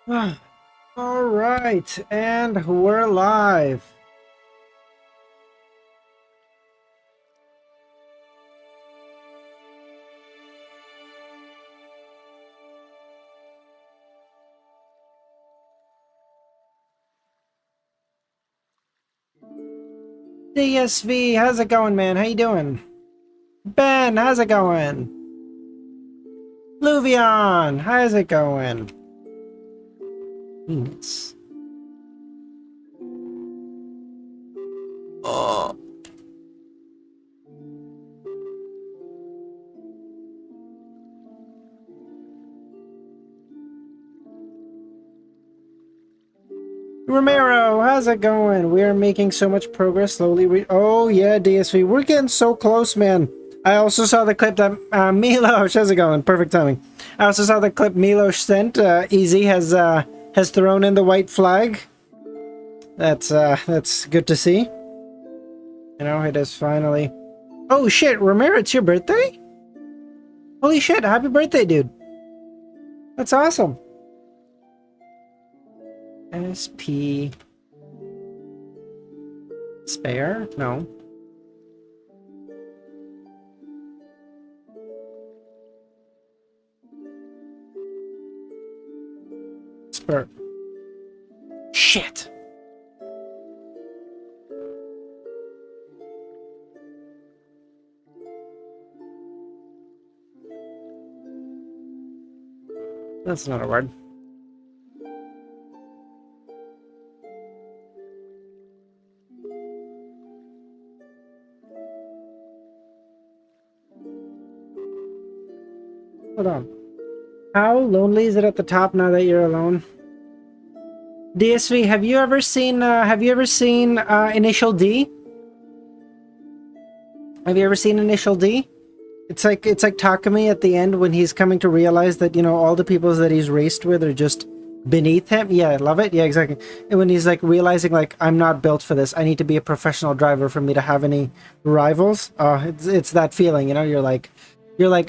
All right, and we're live. DSV, how's it going, man? How you doing? Ben, how's it going? Luvion, how's it going? Venus. Oh. Romero, how's it going? We are making so much progress slowly. Oh yeah, DSV, we're getting so close, man. I also saw the clip that Milosh, how's it going? Perfect timing. I also saw the clip Milosh sent. Easy has thrown in the white flag. That's good to see. You know, it is finally. Oh shit, Romero, it's your birthday? Holy shit, happy birthday, dude. That's awesome. SP spare? No. Spur. Shit. That's not a word. Hold on. How lonely is it at the top now that you're alone? DSV, have you ever seen Initial D? Have you ever seen Initial D? It's like Takumi at the end when he's coming to realize that, you know, all the people that he's raced with are just beneath him. Yeah, I love it. Yeah, exactly. And when he's like realizing like, I'm not built for this. I need to be a professional driver for me to have any rivals. It's that feeling, you know, you're like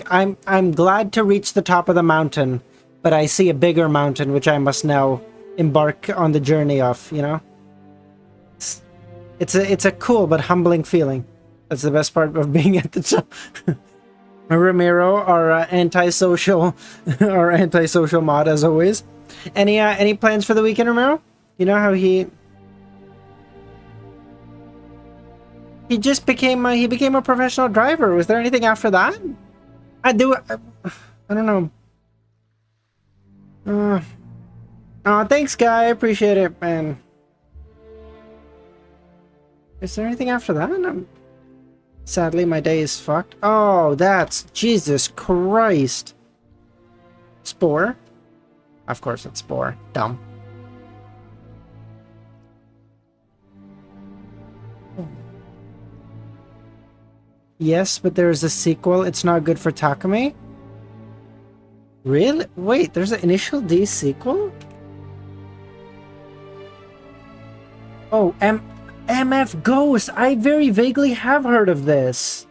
I'm glad to reach the top of the mountain, but I see a bigger mountain which I must now embark on the journey of, you know? It's a cool but humbling feeling. That's the best part of being at the top. Ramiro, our antisocial mod as always. Any plans for the weekend, Ramiro? You know how he just became a professional driver. Was there anything after that? I don't know. Oh, thanks, guy. I appreciate it, man. Is there anything after that? Sadly, my day is fucked. Oh, that's... Jesus Christ. Spore? Of course it's Spore. Dumb. Yes, but there's a sequel. It's not good for Takumi? Really? Wait, there's an Initial D sequel? Oh, MF Ghost! I very vaguely have heard of this.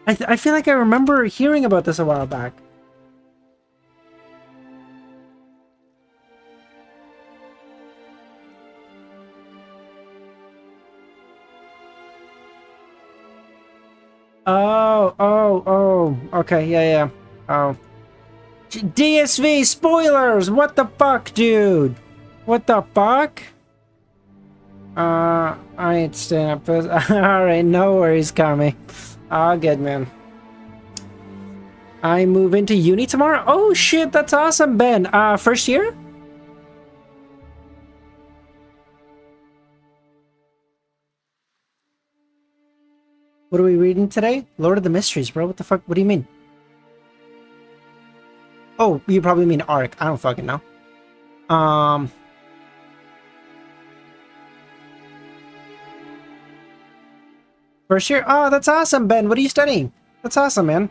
I feel like I remember hearing about this a while back. Oh, okay, yeah. Oh. DSV, spoilers! What the fuck, dude? What the fuck? I ain't staying up for this. Alright, no worries, Kami. All good, man. I move into uni tomorrow? Oh shit, that's awesome, Ben. First year? What are we reading today? Lord of the Mysteries, bro. What the fuck? What do you mean? Oh, you probably mean Arc. I don't fucking know. First year? Oh, that's awesome, Ben. What are you studying? That's awesome, man.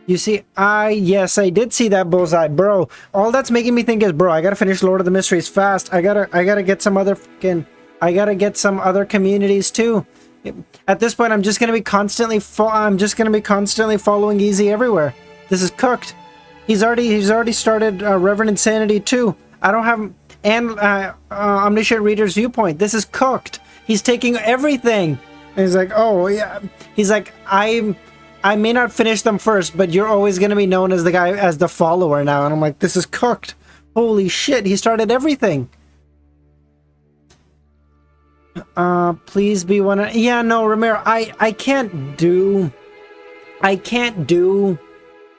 You see, yes, I did see that bullseye, bro. All that's making me think is, bro, I gotta finish Lord of the Mysteries fast. I gotta get some other fucking... I gotta get some other communities, too. At this point, I'm just gonna be constantly following Easy everywhere. This is cooked. He's already started Reverend Insanity 2. I don't have and Omniscient Reader's Viewpoint. This is cooked. He's taking everything. And he's like, oh yeah. He's like, I may not finish them first, but you're always gonna be known as the guy, as the follower now. And I'm like, this is cooked. Holy shit, he started everything. Please be one. Yeah, no, Romero, I can't do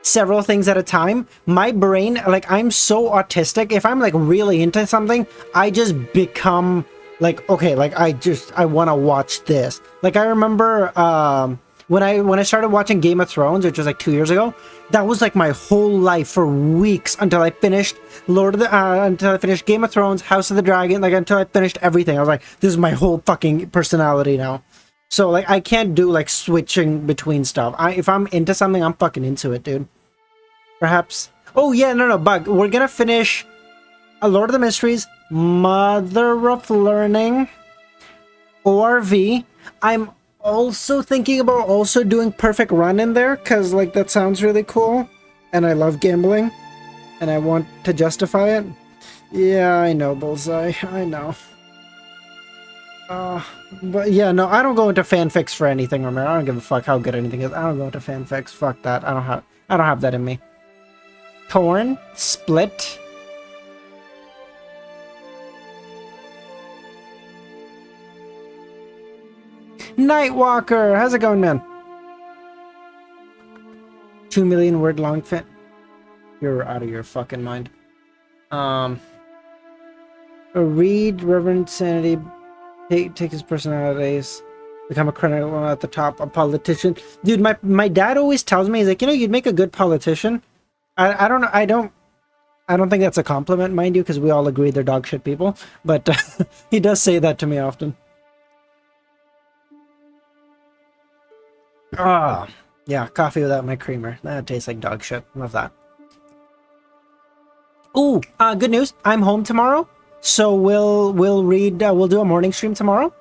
several things at a time. My brain, like, I'm so autistic. If I'm like really into something, I just become like, okay, like I want to watch this. Like I remember when I started watching Game of Thrones, which was like 2 years ago, that was like my whole life for weeks until I finished until I finished Game of Thrones, House of the Dragon, like until I finished everything. I was like, this is my whole fucking personality now. So like I can't do like switching between stuff. If I'm into something, I'm fucking into it, dude. Perhaps. Oh yeah, no, Bug. We're gonna finish Lord of the Mysteries, Mother of Learning, ORV. I'm also thinking about also doing Perfect Run in there, because like that sounds really cool, and I love gambling, and I want to justify it. Yeah, I know, Bullseye. I know. But yeah, no, I don't go into fanfics for anything, Romero. I don't give a fuck how good anything is. I don't go into fanfics. Fuck that. I don't have that in me. Torn, Split. Nightwalker, how's it going, man? 2 million word long fit. You're out of your fucking mind. Read Reverend Sanity. Take his personalities. Become a criminal at the top. A politician. Dude, my dad always tells me, he's like, you know, you'd make a good politician. I don't know. I don't think that's a compliment, mind you, because we all agree they're dog shit people. But he does say that to me often. Ah, yeah, coffee without my creamer. That tastes like dog shit. Love that. Ooh, good news. I'm home tomorrow, so we'll do a morning stream tomorrow.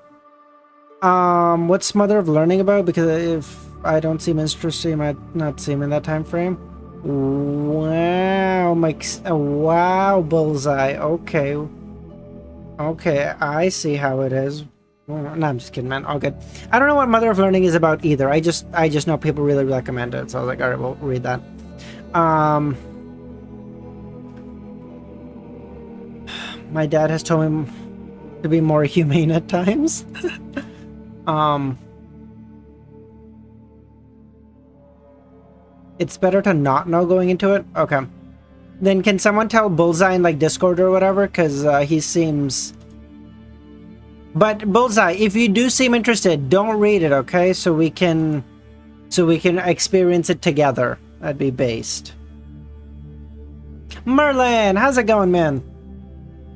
What's Mother of Learning about? Because if I don't see Minstrel stream, I might not see him in that time frame. Wow, wow, Bullseye. Okay, I see how it is. No, I'm just kidding, man. All good. I don't know what Mother of Learning is about either. I just know people really recommend it, so I was like, all right, we'll read that. My dad has told me to be more humane at times. It's better to not know going into it? Okay. Then can someone tell Bullseye in like Discord or whatever? Because he seems... But Bullseye, if you do seem interested, don't read it, okay? So we can experience it together. That'd be based. Merlin, how's it going, man?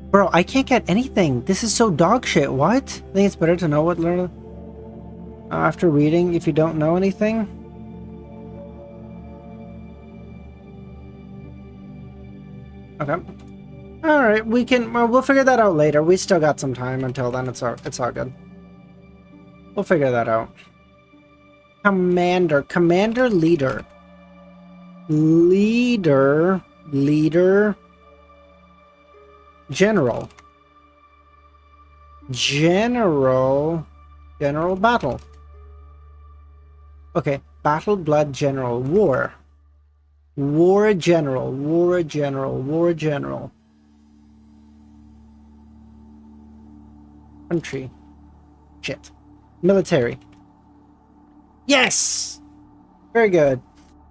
Bro, I can't get anything. This is so dog shit. What? I think it's better to know what learn after reading if you don't know anything. Okay. All right, we'll figure that out later. We still got some time until then. It's all good. We'll figure that out. Commander, leader, general, battle. Okay, battle, blood, general, war general. Country. Shit. Military. Yes! Very good.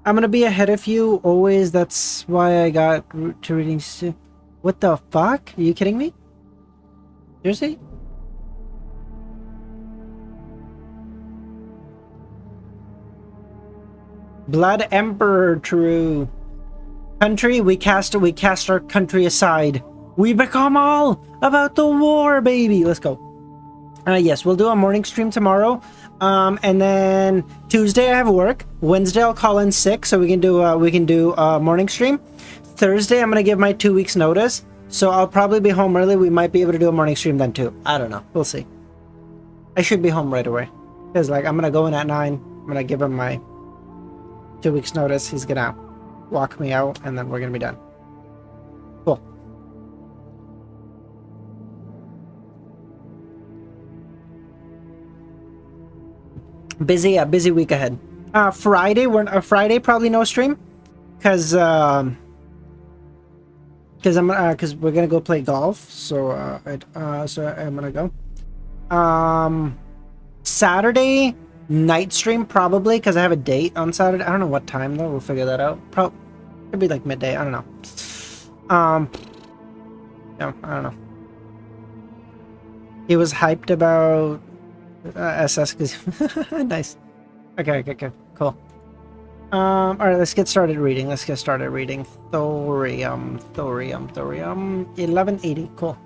I'm gonna be ahead of you always. That's why I got to reading. What the fuck? Are you kidding me? Seriously? Blood Emperor, true. Country, we cast our country aside. We become all about the war, baby. Let's go. Yes, we'll do a morning stream tomorrow. And then Tuesday I have work. Wednesday I'll call in sick, so we can do a morning stream. Thursday I'm gonna give my 2 weeks notice, so I'll probably be home early. We might be able to do a morning stream then too. I don't know. We'll see. I should be home right away, because like I'm gonna go in at 9. I'm gonna give him my 2 weeks notice. He's gonna walk me out, and then we're gonna be done. Cool. Busy week ahead. Friday probably no stream, cause I'm cause we're gonna go play golf. So I'm gonna go. Saturday night stream probably, cause I have a date on Saturday. I don't know what time though. We'll figure that out. Could be like midday. I don't know. No, I don't know. He was hyped about SS because nice. Okay, cool. All right, let's get started reading. Thorium. 1180. Cool.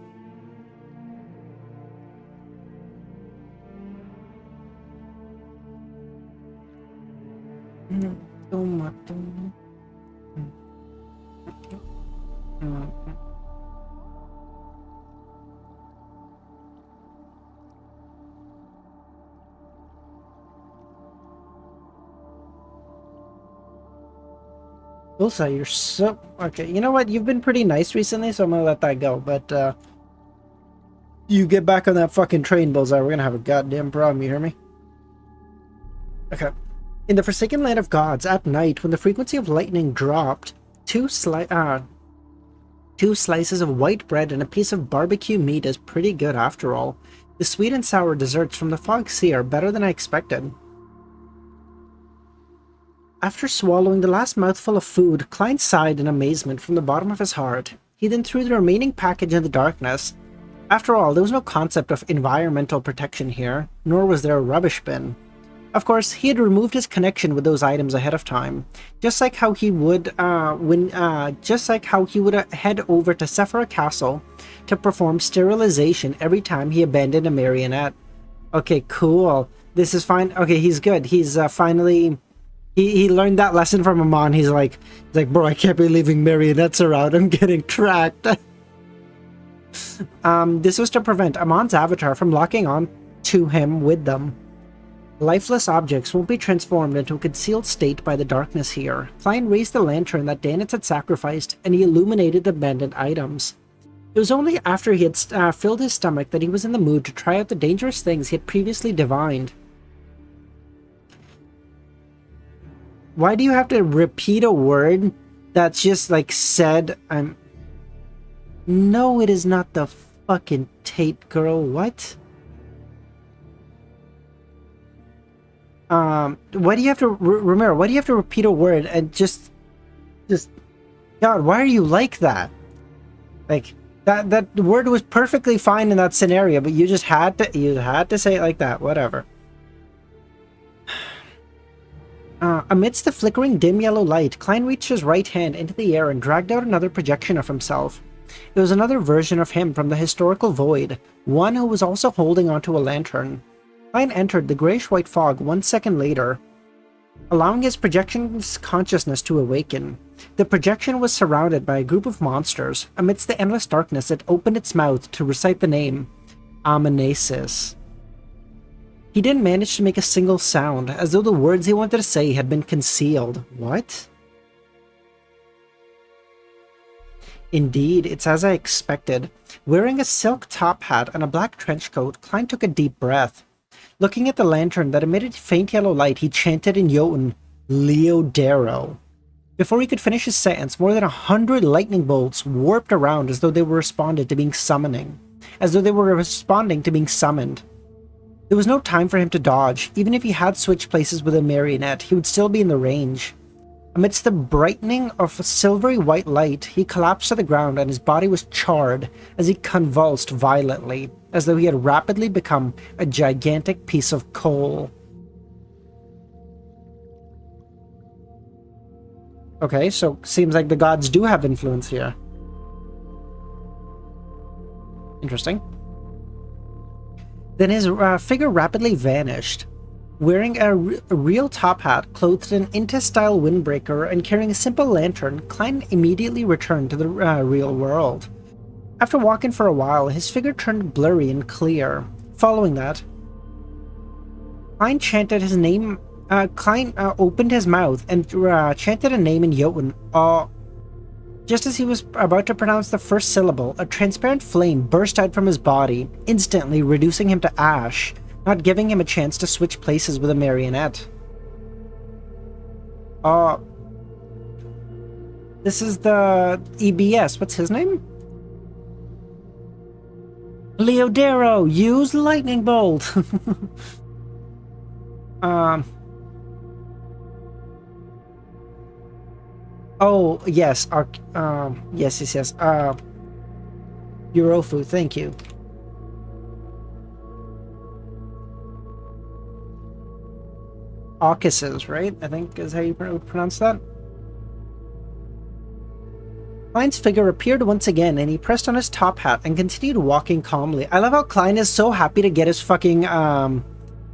Ulsa, you're so... Okay, you know what? You've been pretty nice recently, so I'm gonna let that go. But, you get back on that fucking train, Bullseye. We're gonna have a goddamn problem, you hear me? Okay. In the Forsaken Land of Gods, at night, when the frequency of lightning dropped, two slices of white bread and a piece of barbecue meat is pretty good after all. The sweet and sour desserts from the Fog Sea are better than I expected. After swallowing the last mouthful of food, Klein sighed in amazement from the bottom of his heart. He then threw the remaining package in the darkness. After all, there was no concept of environmental protection here, nor was there a rubbish bin. Of course, he had removed his connection with those items ahead of time, just like how he would head over to Sephira Castle to perform sterilization every time he abandoned a marionette. Okay, cool. This is fine. Okay, he's good. He's finally... He learned that lesson from Amon. He's like, bro, I can't be leaving marionettes around. I'm getting tracked. This was to prevent Amon's avatar from locking on to him with them. Lifeless objects won't be transformed into a concealed state by the darkness here. Klein raised the lantern that Danitz had sacrificed, and he illuminated the abandoned items. It was only after he had filled his stomach that he was in the mood to try out the dangerous things he had previously divined. Why do you have to repeat a word that's just like said? No, it is not the fucking Tate girl. What? Why do you have to, Romero, why do you have to repeat a word and just, God, why are you like that? Like, that word was perfectly fine in that scenario, but you just had to say it like that. Whatever. Amidst the flickering dim yellow light, Klein reached his right hand into the air and dragged out another projection of himself. It was another version of him from the historical void, one who was also holding onto a lantern. Klein entered the grayish-white fog 1 second later, allowing his projection's consciousness to awaken. The projection was surrounded by a group of monsters. Amidst the endless darkness, it opened its mouth to recite the name, Amonasis. He didn't manage to make a single sound, as though the words he wanted to say had been concealed. What? Indeed, it's as I expected. Wearing a silk top hat and a black trench coat, Klein took a deep breath. Looking at the lantern that emitted faint yellow light, he chanted in Jotun, Leodero. Before he could finish his sentence, more than 100 lightning bolts warped around as though they were responding to being summoned. There was no time for him to dodge. Even if he had switched places with a marionette, he would still be in the range. Amidst the brightening of silvery white light, he collapsed to the ground and his body was charred as he convulsed violently, as though he had rapidly become a gigantic piece of coal. Okay, so seems like the gods do have influence here. Interesting. Then his figure rapidly vanished. Wearing a real top hat, clothed in Inta-style windbreaker, and carrying a simple lantern, Klein immediately returned to the real world. After walking for a while, his figure turned blurry and clear. Following that, Klein chanted his name Klein opened his mouth and chanted a name in Jotun. Just as he was about to pronounce the first syllable, a transparent flame burst out from his body, instantly reducing him to ash, not giving him a chance to switch places with a marionette. This is the EBS. What's his name? Leodero, use lightning bolt. Oh, yes. Yes. Eurofu, thank you. Aucuses, right? I think is how you would pronounce that. Klein's figure appeared once again, and he pressed on his top hat and continued walking calmly. I love how Klein is so happy to get his fucking,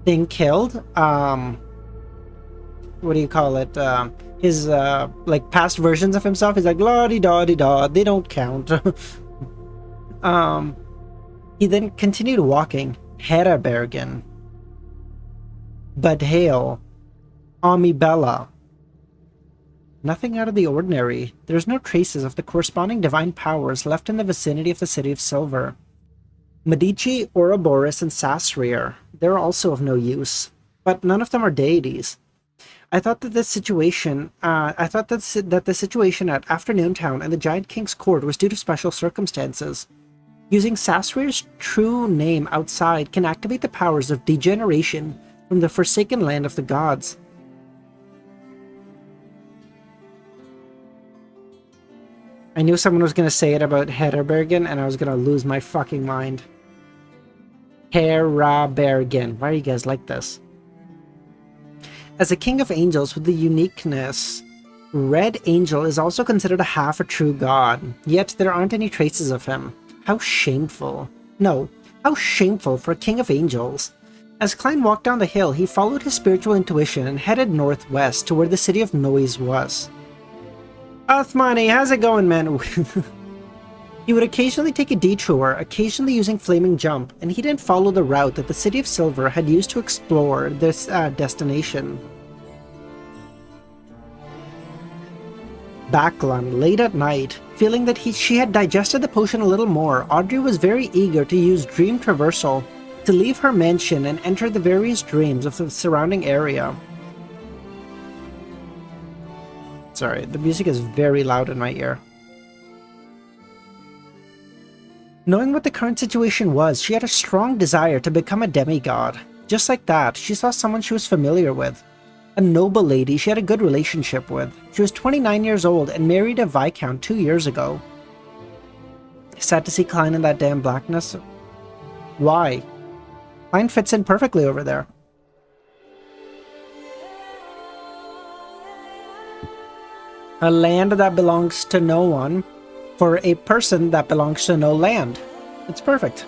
thing killed. What do you call it? His, like, past versions of himself. He's like, la-di-da-di-da, they don't count. He then continued walking. Herbergen. Badhail. Amibella. Nothing out of the ordinary. There's no traces of the corresponding divine powers left in the vicinity of the City of Silver. Medici, Ouroboros, and Sasrir. They're also of no use. But none of them are deities. I thought that the situation at Afternoon Town and the Giant King's court was due to special circumstances. Using Sasrir's true name outside can activate the powers of degeneration from the forsaken land of the gods. I knew someone was going to say it about Herbergen, and I was going to lose my fucking mind. Herbergen. Why are you guys like this? As a king of angels with the uniqueness, Red Angel is also considered a half a true god, yet there aren't any traces of him. How shameful. No, how shameful for a king of angels. As Klein walked down the hill, he followed his spiritual intuition and headed northwest to where the City of Noise was. Othmani, how's it going, man? He would occasionally take a detour, occasionally using Flaming Jump, and he didn't follow the route that the City of Silver had used to explore this destination. Baklan, late at night, feeling that she had digested the potion a little more, Audrey was very eager to use Dream Traversal to leave her mansion and enter the various dreams of the surrounding area. Sorry, the music is very loud in my ear. Knowing what the current situation was, she had a strong desire to become a demigod. Just like that, she saw someone she was familiar with. A noble lady she had a good relationship with. She was 29 years old and married a viscount 2 years ago. Sad to see Klein in that damn blackness. Why? Klein fits in perfectly over there. A land that belongs to no one, for a person that belongs to no land. It's perfect.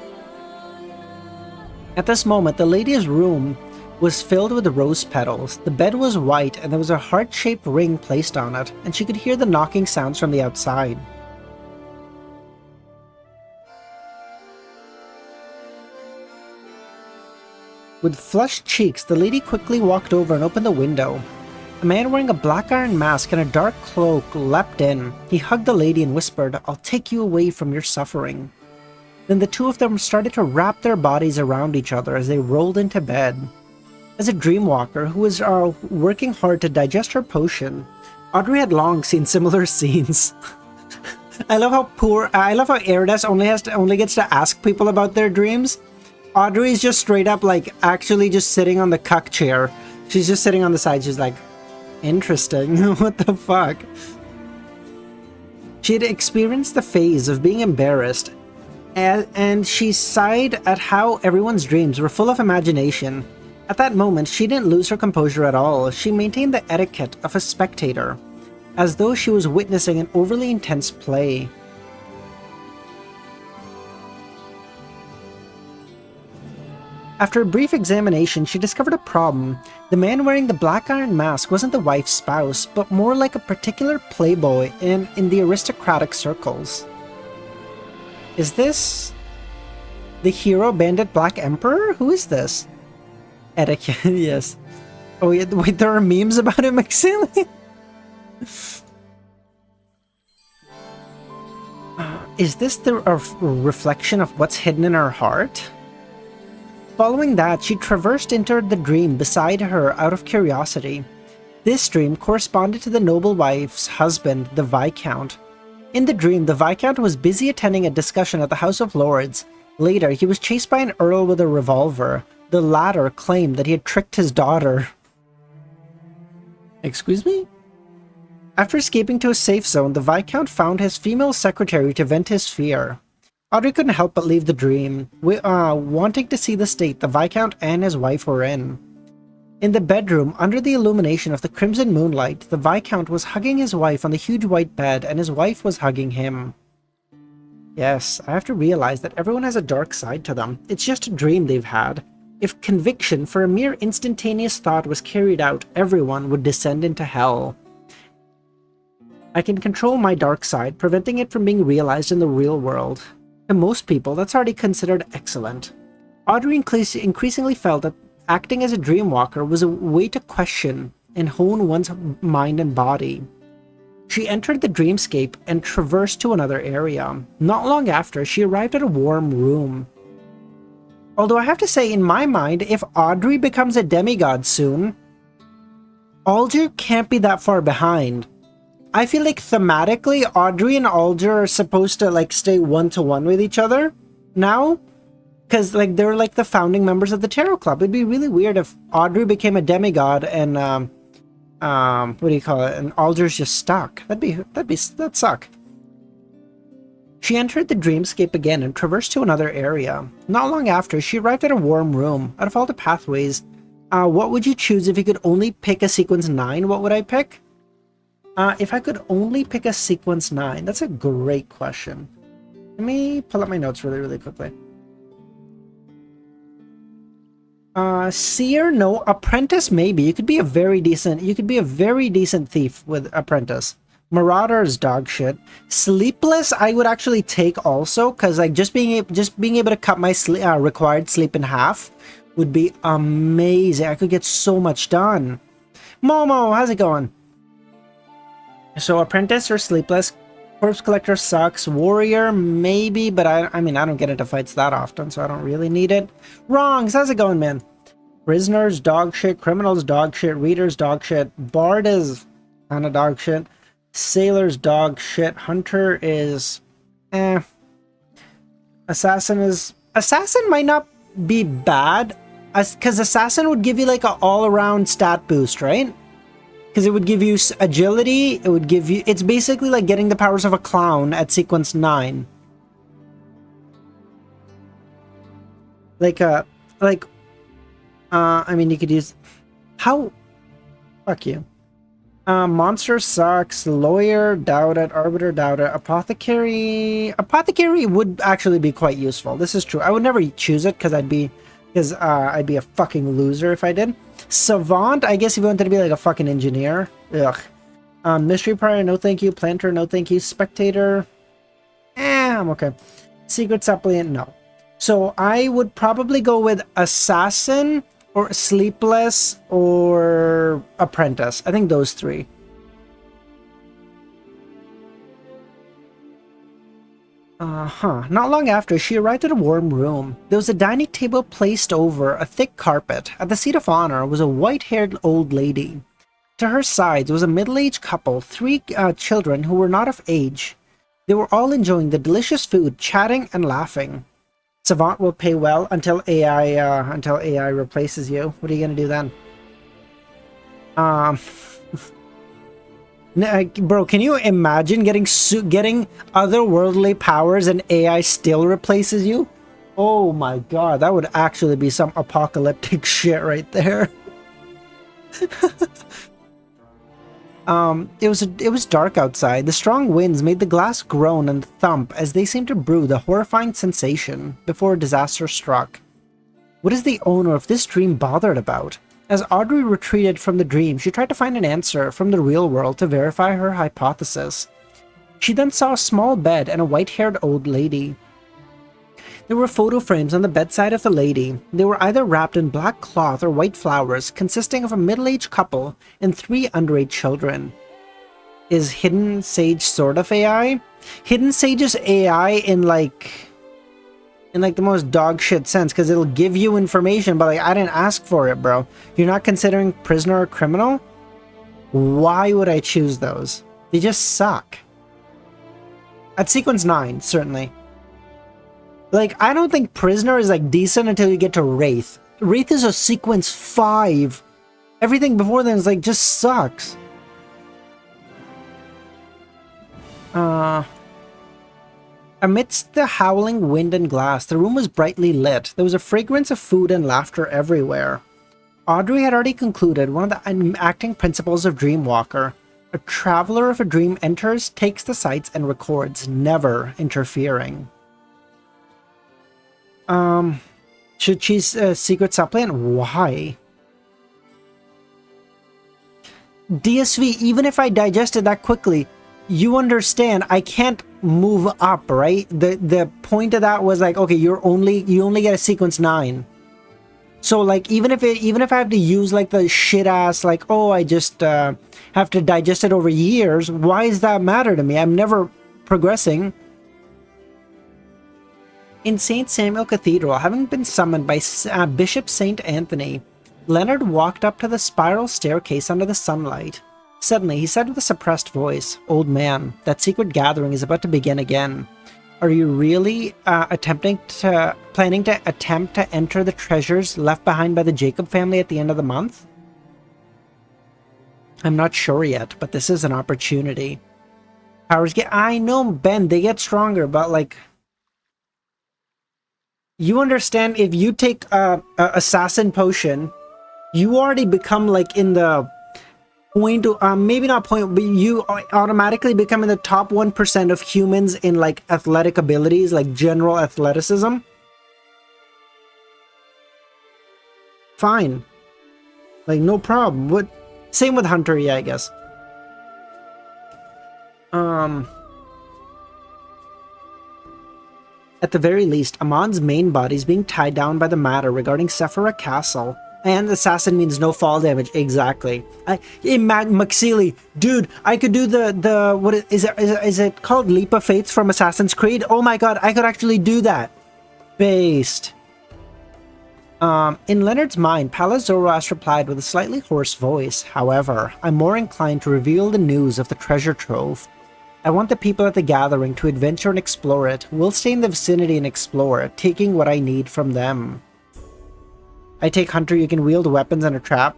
At this moment, the lady's room was filled with rose petals. The bed was white and there was a heart-shaped ring placed on it, and she could hear the knocking sounds from the outside. With flushed cheeks, the lady quickly walked over and opened the window. A man wearing a black iron mask and a dark cloak leapt in. He hugged the lady and whispered, "I'll take you away from your suffering." Then the two of them started to wrap their bodies around each other as they rolled into bed. As a dreamwalker who was working hard to digest her potion, Audrey had long seen similar scenes. I love how Erdas only gets to ask people about their dreams. Audrey's just straight up like actually just sitting on the cuck chair. She's just sitting on the side. She's like, interesting. What the fuck? She had experienced the phase of being embarrassed, and she sighed at how everyone's dreams were full of imagination. At that moment, she didn't lose her composure at all. She maintained the etiquette of a spectator, as though she was witnessing an overly intense play. After a brief examination, she discovered a problem. The man wearing the black iron mask wasn't the wife's spouse, but more like a particular playboy in the aristocratic circles. Is this the hero bandit Black Emperor? Who is this? Etiquette, yes. Oh yeah, wait, there are memes about him, McSaley? Is this the reflection of what's hidden in her heart? Following that, she traversed into the dream beside her out of curiosity. This dream corresponded to the noble wife's husband, the Viscount. In the dream, the Viscount was busy attending a discussion at the House of Lords. Later, he was chased by an earl with a revolver. The latter claimed that he had tricked his daughter. Excuse me? After escaping to a safe zone, the Viscount found his female secretary to vent his fear. Audrey couldn't help but leave the dream, wanting to see the state the Viscount and his wife were in. In the bedroom, under the illumination of the crimson moonlight, the Viscount was hugging his wife on the huge white bed, and his wife was hugging him. Yes, I have to realize that everyone has a dark side to them. It's just a dream they've had. If conviction for a mere instantaneous thought was carried out, everyone would descend into hell. I can control my dark side, preventing it from being realized in the real world. To most people, that's already considered excellent. Audrey increasingly felt that acting as a dreamwalker was a way to question and hone one's mind and body. She entered the dreamscape and traversed to another area. Not long after, she arrived at a warm room. Although I have to say, in my mind, if Audrey becomes a demigod soon, Alger can't be that far behind. I feel like thematically, Audrey and Alger are supposed to like stay one-to-one with each other now. Because like they're like the founding members of the Tarot Club. It'd be really weird if Audrey became a demigod and what do you call it? And Alger's just stuck. That'd suck. She entered the dreamscape again and traversed to another area. Not long after, she arrived at a warm room. Out of all the pathways, what would you choose if you could only pick a sequence 9? What would I pick? If I could only pick a sequence 9, that's a great question. Let me pull up my notes really, really quickly. Seer, no. Apprentice, maybe. You could be a very decent thief with Apprentice. Marauder is dog shit. Sleepless, I would actually take also, because like just being able to cut my required sleep in half would be amazing. I could get so much done. Momo, how's it going? So Apprentice or Sleepless. Corpse Collector sucks. Warrior, maybe, but I mean, I don't get into fights that often, so I don't really need it. Wrongs, how's it going, man? Prisoners, dog shit. Criminals, dog shit. Readers, dog shit. Bard is kind of dog shit. Sailor's dog shit. Hunter is Assassin might not be bad, because Assassin would give you like an all-around stat boost, right? Because it would give you agility, it would give you... It's basically like getting the powers of a clown at sequence 9. I mean, you could use... How... Fuck you. Monster sucks. Lawyer, doubt it. Arbiter, doubt it. Apothecary... Apothecary would actually be quite useful. This is true. I would never choose it because I'd be a fucking loser if I did. Savant, I guess if you wanted to be like a fucking engineer. Ugh. Mystery Prior, no thank you. Planter, no thank you. Spectator, I'm okay. Secret Suppliant, no. So I would probably go with Assassin or Sleepless or Apprentice. I think those three. Not long after, she arrived at a warm room. There was a dining table placed over a thick carpet. At the seat of honor was a white-haired old lady. To her side was a middle-aged couple, 3 children who were not of age. They were all enjoying the delicious food, chatting and laughing. Savant will pay well until AI replaces you. What are you gonna do then? Bro, can you imagine getting otherworldly powers and AI still replaces you? Oh my god, that would actually be some apocalyptic shit right there. It was dark outside. The strong winds made the glass groan and thump as they seemed to brew the horrifying sensation before disaster struck. What is the owner of this dream bothered about? As Audrey retreated from the dream, she tried to find an answer from the real world to verify her hypothesis. She then saw a small bed and a white-haired old lady. There were photo frames on the bedside of the lady. They were either wrapped in black cloth or white flowers, consisting of a middle-aged couple and 3 underage children. Is Hidden Sage sort of AI? Hidden Sage is AI in like the most dog shit sense, because it'll give you information, but like, I didn't ask for it, bro. You're not considering prisoner or criminal? Why would I choose those? They just suck. At sequence 9, certainly. Like, I don't think prisoner is like decent until you get to Wraith. Wraith is a sequence 5. Everything before then is like just sucks. Amidst the howling wind and glass, the room was brightly lit. There was a fragrance of food and laughter everywhere. Audrey had already concluded one of the acting principles of Dreamwalker. A traveler of a dream enters, takes the sights, and records, never interfering. Should she's a secret supplicant? Why? DSV, even if I digested that quickly, you understand I can't move up, right? The point of that was like, okay, you only get a sequence 9. So like, even if I have to use like the shit ass, like, oh, I just have to digest it over years, why does that matter to me? I'm never progressing. In St. Samuel Cathedral, having been summoned by Bishop St. Anthony, Leonard walked up to the spiral staircase under the sunlight. Suddenly, he said with a suppressed voice, "Old man, that secret gathering is about to begin again. Are you really planning to attempt to enter the treasures left behind by the Jacob family at the end of the month?" "I'm not sure yet, but this is an opportunity." Powers get... I know, Ben, they get stronger, but like... You understand, if you take a assassin potion, you already become like in the... point, maybe not point, but you automatically become in the top 1% of humans in like athletic abilities, like general athleticism. Fine. Like, no problem. What? Same with Hunter, yeah, I guess. At the very least, Amon's main body is being tied down by the matter regarding Sephira Castle. And assassin means no fall damage. Exactly. McSeely, dude, I could do the what is it called? Leap of Faith from Assassin's Creed? Oh my god, I could actually do that. Based. In Leonard's mind, Pallas Zoroast replied with a slightly hoarse voice. "However, I'm more inclined to reveal the news of the treasure trove. I want the people at the gathering to adventure and explore it. We'll stay in the vicinity and explore, taking what I need from them." I take Hunter, you can wield weapons and a trap.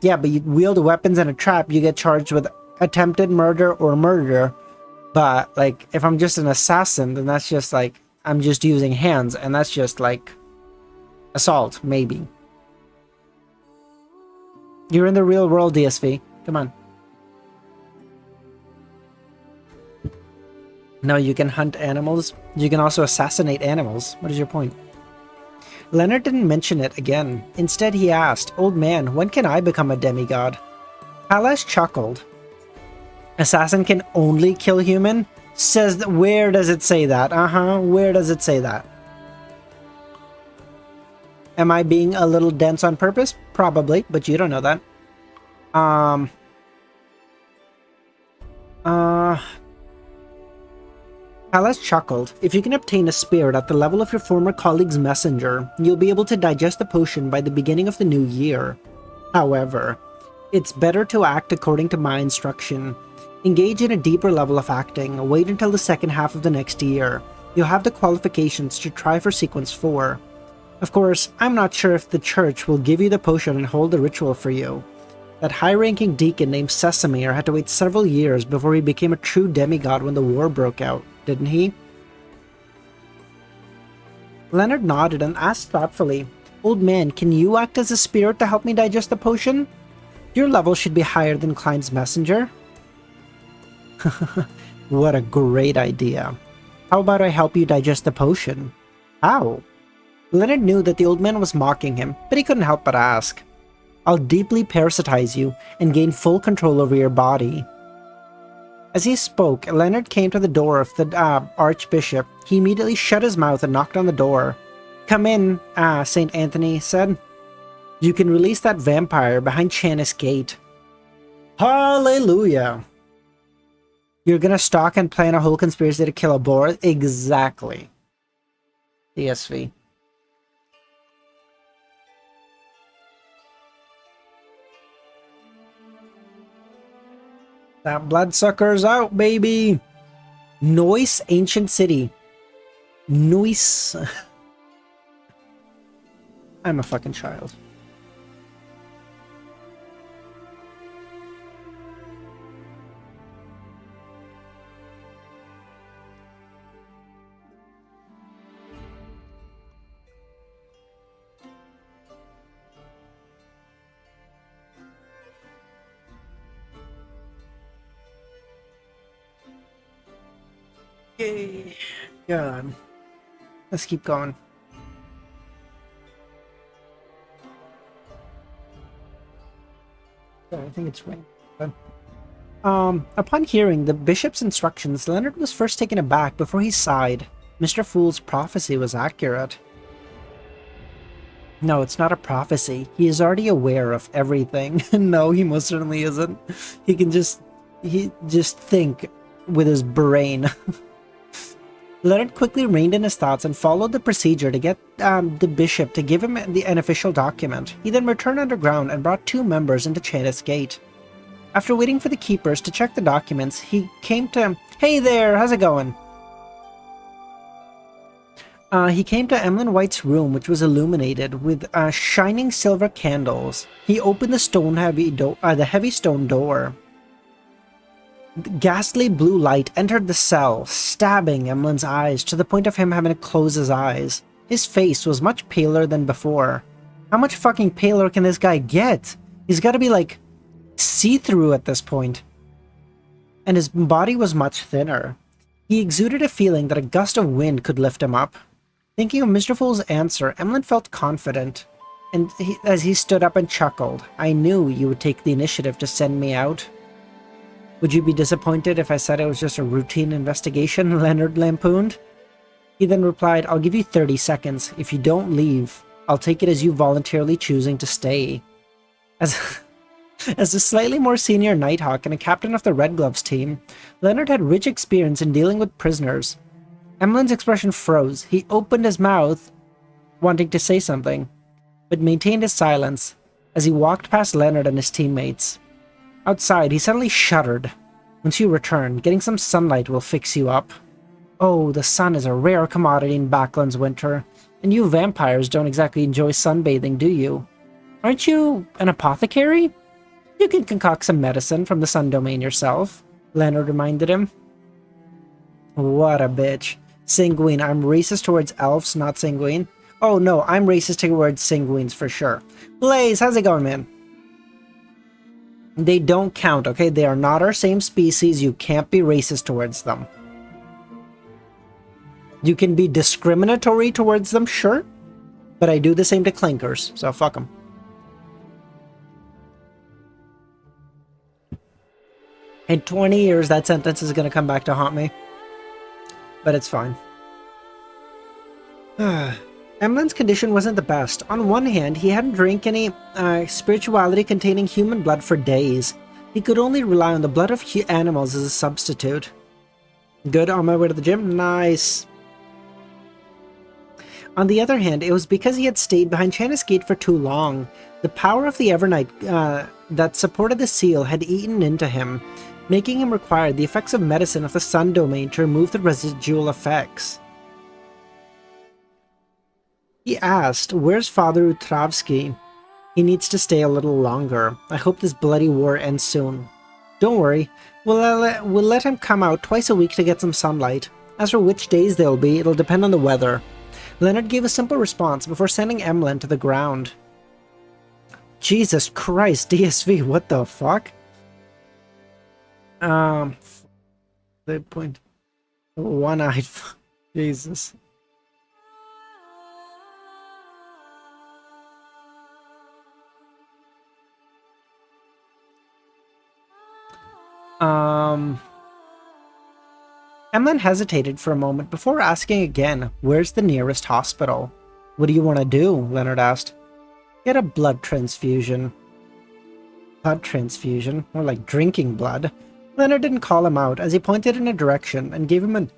Yeah, but you wield weapons and a trap, you get charged with attempted murder or murder. But, like, if I'm just an assassin, then that's just, like, I'm just using hands, and that's just, like, assault, maybe. You're in the real world, DSV. Come on. No, you can hunt animals. You can also assassinate animals. What is your point? Leonard didn't mention it again. Instead, he asked, "Old man, when can I become a demigod?" Pallas chuckled. "Assassin can only kill human?" Says that. Where does it say that? Where does it say that? Am I being a little dense on purpose? Probably, but you don't know that. Pallas chuckled. "If you can obtain a spirit at the level of your former colleague's messenger, you'll be able to digest the potion by the beginning of the new year. However, it's better to act according to my instruction. Engage in a deeper level of acting. Wait until the second half of the next year. You'll have the qualifications to try for sequence 4. Of course, I'm not sure if the church will give you the potion and hold the ritual for you. That high-ranking deacon named Sesamir had to wait several years before he became a true demigod when the war broke out, didn't he?" Leonard nodded and asked thoughtfully, "Old man, can you act as a spirit to help me digest the potion? Your level should be higher than Klein's messenger." What a great idea. How about I help you digest the potion? How? Leonard knew that the old man was mocking him, but he couldn't help but ask. "I'll deeply parasitize you and gain full control over your body." As he spoke, Leonard came to the door of the Archbishop. He immediately shut his mouth and knocked on the door. "Come in," St. Anthony said. "You can release that vampire behind Chanis Gate." Hallelujah! You're gonna stalk and plan a whole conspiracy to kill a boar? Exactly. DSV. That bloodsucker's out, baby! Noise Ancient City. Noise. I'm a fucking child. Yay. God. Let's keep going. So I think it's right. Upon hearing the bishop's instructions, Leonard was first taken aback before he sighed. Mr. Fool's prophecy was accurate. No, it's not a prophecy. He is already aware of everything. No, he most certainly isn't. He just think with his brain. Leonard quickly reined in his thoughts and followed the procedure to get the bishop to give him an official document. He then returned underground and brought 2 members into Chanis Gate. After waiting for the keepers to check the documents, he came to... Hey there, how's it going? He came to Emlyn White's room, which was illuminated with shining silver candles. He opened the heavy stone door. The ghastly blue light entered the cell, stabbing Emlyn's eyes to the point of him having to close his eyes. His face was much paler than before. How much fucking paler can this guy get? He's got to be like see-through at this point. And his body was much thinner. He exuded a feeling that a gust of wind could lift him up. Thinking of Mr. Fool's answer, Emlyn felt confident, and as he stood up and chuckled, "I knew you would take the initiative to send me out." "Would you be disappointed if I said it was just a routine investigation?" Leonard lampooned. He then replied, "I'll give you 30 seconds. If you don't leave, I'll take it as you voluntarily choosing to stay." As a slightly more senior Nighthawk and a captain of the Red Gloves team, Leonard had rich experience in dealing with prisoners. Emlyn's expression froze. He opened his mouth, wanting to say something, but maintained his silence as he walked past Leonard and his teammates. Outside, he suddenly shuddered. "Once you return, getting some sunlight will fix you up." "Oh, the sun is a rare commodity in Backland's winter, and you vampires don't exactly enjoy sunbathing, do you? Aren't you an apothecary? You can concoct some medicine from the sun domain yourself," Leonard reminded him. What a bitch. Sanguine. I'm racist towards elves, not sanguine. Oh no, I'm racist towards sanguines for sure. Blaze, how's it going, man? They don't count, okay? They are not our same species. You can't be racist towards them. You can be discriminatory towards them, sure. But I do the same to clankers, so fuck them. In 20 years, that sentence is going to come back to haunt me. But it's fine. Emlyn's condition wasn't the best. On one hand, he hadn't drank any spirituality containing human blood for days. He could only rely on the blood of animals as a substitute. Good, on my way to the gym? Nice. On the other hand, it was because he had stayed behind Chanis Gate for too long. The power of the Evernight that supported the seal had eaten into him, making him require the effects of medicine of the sun domain to remove the residual effects. He asked, "Where's Father Utravsky? He needs to stay a little longer. I hope this bloody war ends soon." "Don't worry, we'll let him come out twice a week to get some sunlight. As for which days they'll be, it'll depend on the weather." Leonard gave a simple response before sending Emlyn to the ground. Jesus Christ, DSV, what the fuck? The point. One-eyed. Jesus. Emlyn hesitated for a moment before asking again, "Where's the nearest hospital?" "What do you want to do?" Leonard asked. "Get a blood transfusion." Blood transfusion? More like drinking blood. Leonard didn't call him out as he pointed in a direction and gave him an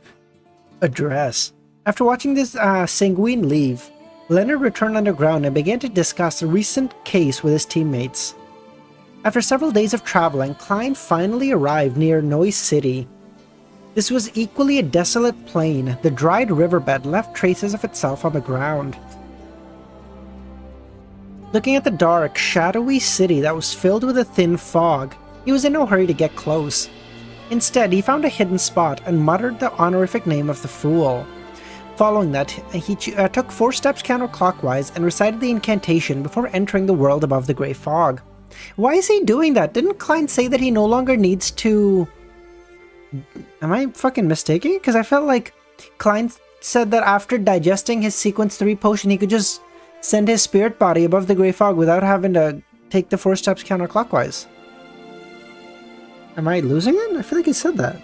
address. After watching this sanguine leave, Leonard returned underground and began to discuss a recent case with his teammates. After several days of traveling, Klein finally arrived near Noise City. This was equally a desolate plain. The dried riverbed left traces of itself on the ground. Looking at the dark, shadowy city that was filled with a thin fog, he was in no hurry to get close. Instead, he found a hidden spot and muttered the honorific name of the Fool. Following that, he took 4 steps counterclockwise and recited the incantation before entering the world above the grey fog. Why is he doing that? Didn't Klein say that he no longer needs to... Am I fucking mistaken? Because I felt like Klein said that after digesting his Sequence 3 potion, he could just send his spirit body above the grey fog without having to take the 4 steps counterclockwise. Am I losing it? I feel like he said that.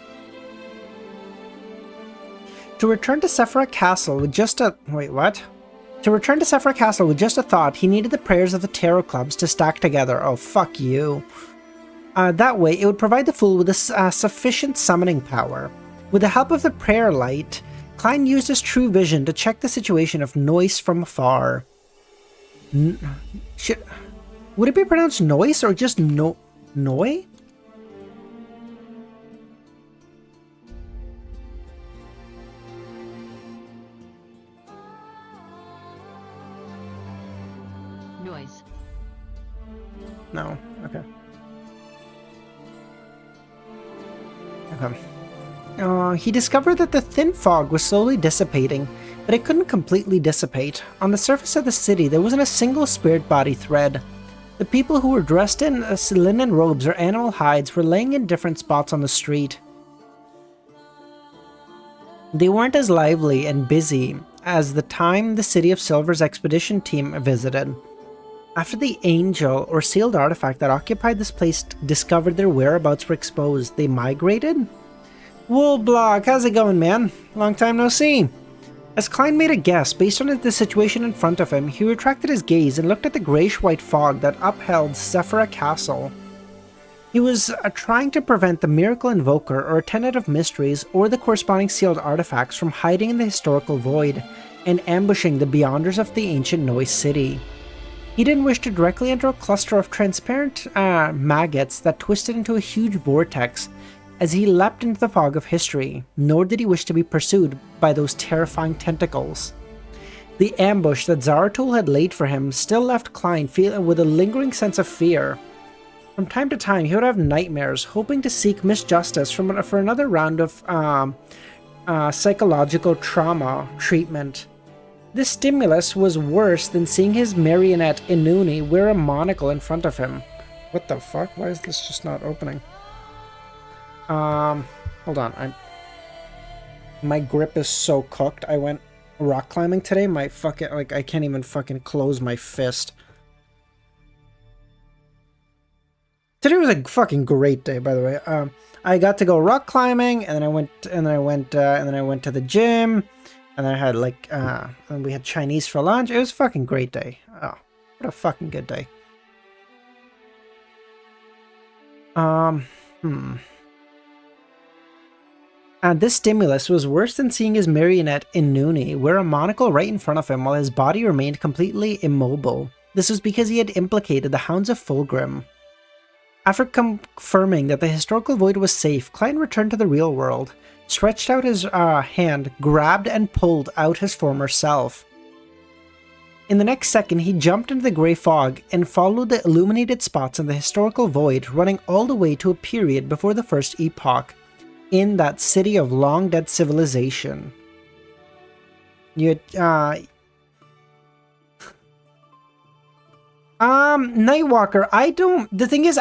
To return to Sephira Castle with just a... Wait, what? To return to Sephira Castle with just a thought, he needed the prayers of the tarot clubs to stack together. Oh, fuck you. That way, it would provide the Fool with a sufficient summoning power. With the help of the prayer light, Klein used his true vision to check the situation of Noise from afar. Would it be pronounced Noise or just Noi? Noise. No. Okay. He discovered that the thin fog was slowly dissipating, but it couldn't completely dissipate. On the surface of the city, there wasn't a single spirit body thread. The people who were dressed in linen robes or animal hides were laying in different spots on the street. They weren't as lively and busy as the time the City of Silver's expedition team visited. After the angel or sealed artifact that occupied this place discovered their whereabouts were exposed, they migrated? Woolblock, how's it going, man? Long time no see. As Klein made a guess based on the situation in front of him, he retracted his gaze and looked at the grayish-white fog that upheld Sephira Castle. He was trying to prevent the Miracle Invoker or Attendant of Mysteries or the corresponding sealed artifacts from hiding in the historical void and ambushing the Beyonders of the ancient Noise City. He didn't wish to directly enter a cluster of transparent maggots that twisted into a huge vortex as he leapt into the fog of history, nor did he wish to be pursued by those terrifying tentacles. The ambush that Zaratul had laid for him still left Klein feeling with a lingering sense of fear. From time to time, he would have nightmares, hoping to seek misjustice for another round of psychological trauma treatment. This stimulus was worse than seeing his marionette Inuni wear a monocle in front of him. What the fuck? Why is this just not opening? Hold on. My grip is so cooked. I went rock climbing today. My fucking, like, I can't even fucking close my fist. Today was a fucking great day, by the way. I got to go rock climbing, and then I went to the gym. And then I had like, and we had Chinese for lunch. It was a fucking great day. Oh, what a fucking good day. And this stimulus was worse than seeing his marionette Inuni wear a monocle right in front of him while his body remained completely immobile. This was because he had implicated the Hounds of Fulgrim. After confirming that the historical void was safe, Klein returned to the real world, stretched out his hand, grabbed and pulled out his former self. In the next second, he jumped into the grey fog and followed the illuminated spots in the historical void, running all the way to a period before the first epoch, in that city of long-dead civilization. Nightwalker, the thing is,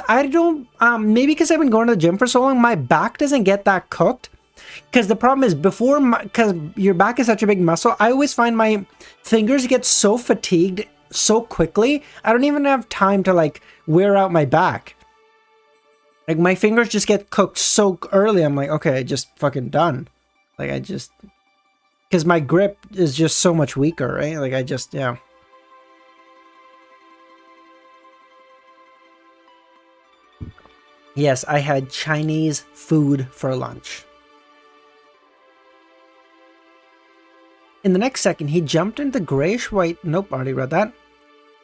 maybe because I've been going to the gym for so long, my back doesn't get that cooked. Because the problem is, because your back is such a big muscle, I always find my fingers get so fatigued so quickly, I don't even have time to, like, wear out my back. Like, my fingers just get cooked so early, I'm like, okay, just fucking done. Like, I just... Because my grip is just so much weaker, right? Like, I just... Yeah. Yes, I had Chinese food for lunch. In the next second, he jumped into the grayish-white... Nope, already read that.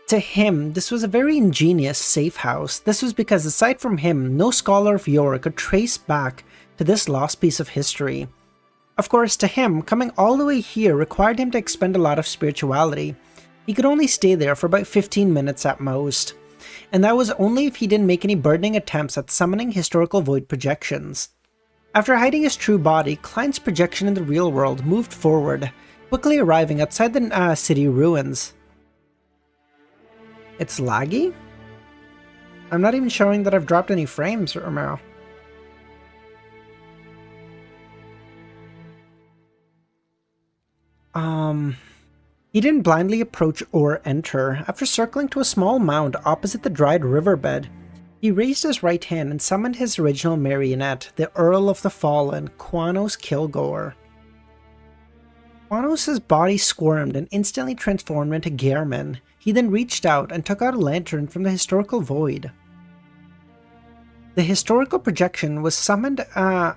To him, this was a very ingenious safe house. This was because, aside from him, no scholar of yore could trace back to this lost piece of history. Of course, to him, coming all the way here required him to expend a lot of spirituality. He could only stay there for about 15 minutes at most. And that was only if he didn't make any burdening attempts at summoning historical void projections. After hiding his true body, Klein's projection in the real world moved forward, quickly arriving outside the city ruins. It's laggy? I'm not even showing that I've dropped any frames, Romero. He didn't blindly approach or enter. After circling to a small mound opposite the dried riverbed, he raised his right hand and summoned his original marionette, the Earl of the Fallen, Quanos Kilgore. Quanos' body squirmed and instantly transformed into Gehrman. He then reached out and took out a lantern from the historical void. The historical projection was summoned, The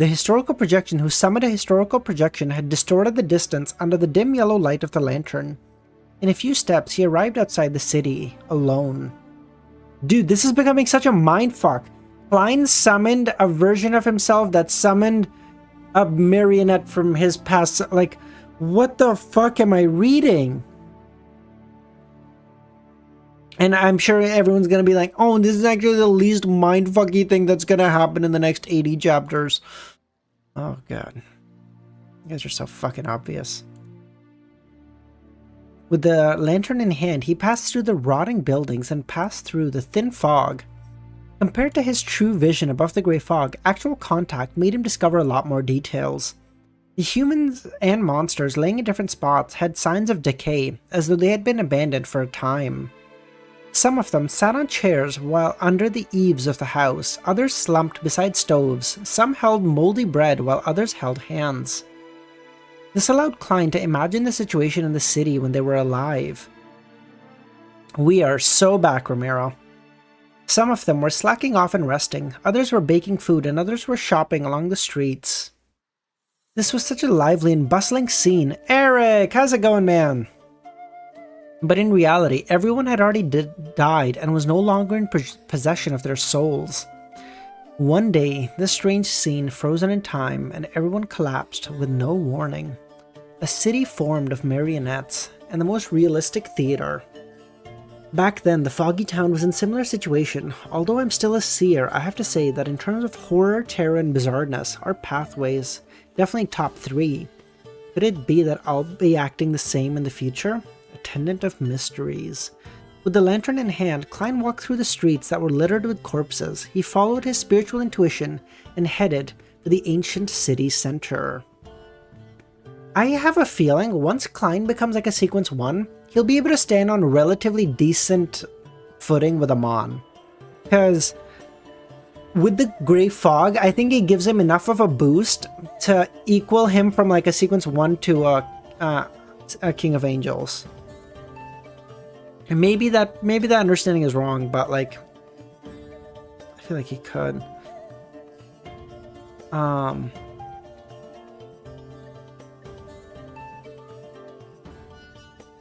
historical projection who summoned a historical projection had distorted the distance under the dim yellow light of the lantern. In a few steps, he arrived outside the city, alone. Dude, this is becoming such a mindfuck. Klein summoned a version of himself that summoned a marionette from his past. Like, what the fuck am I reading? And I'm sure everyone's going to be like, oh, this is actually the least mindfucky thing that's going to happen in the next 80 chapters. Oh, God. You guys are so fucking obvious. With the lantern in hand, he passed through the rotting buildings and passed through the thin fog. Compared to his true vision above the grey fog, actual contact made him discover a lot more details. The humans and monsters laying in different spots had signs of decay, as though they had been abandoned for a time. Some of them sat on chairs while under the eaves of the house, others slumped beside stoves, some held moldy bread while others held hands. This allowed Klein to imagine the situation in the city when they were alive. We are so back, Romero. Some of them were slacking off and resting, others were baking food, and others were shopping along the streets. This was such a lively and bustling scene. Eric, how's it going, man? But in reality, everyone had already died and was no longer in possession of their souls. One day, this strange scene frozen in time and everyone collapsed with no warning. A city formed of marionettes and the most realistic theater. Back then, the foggy town was in similar situation. Although I'm still a seer, I have to say that in terms of horror, terror, and bizarreness, our pathways definitely top 3. Could it be that I'll be acting the same in the future? Attendant of mysteries. With the lantern in hand, Klein walked through the streets that were littered with corpses. He followed his spiritual intuition and headed for the ancient city center. I have a feeling once Klein becomes like a sequence 1, he'll be able to stand on relatively decent footing with Amon. Because with the grey fog, I think it gives him enough of a boost to equal him from like a sequence 1 to a King of Angels. And maybe that understanding is wrong, but like I feel like he could.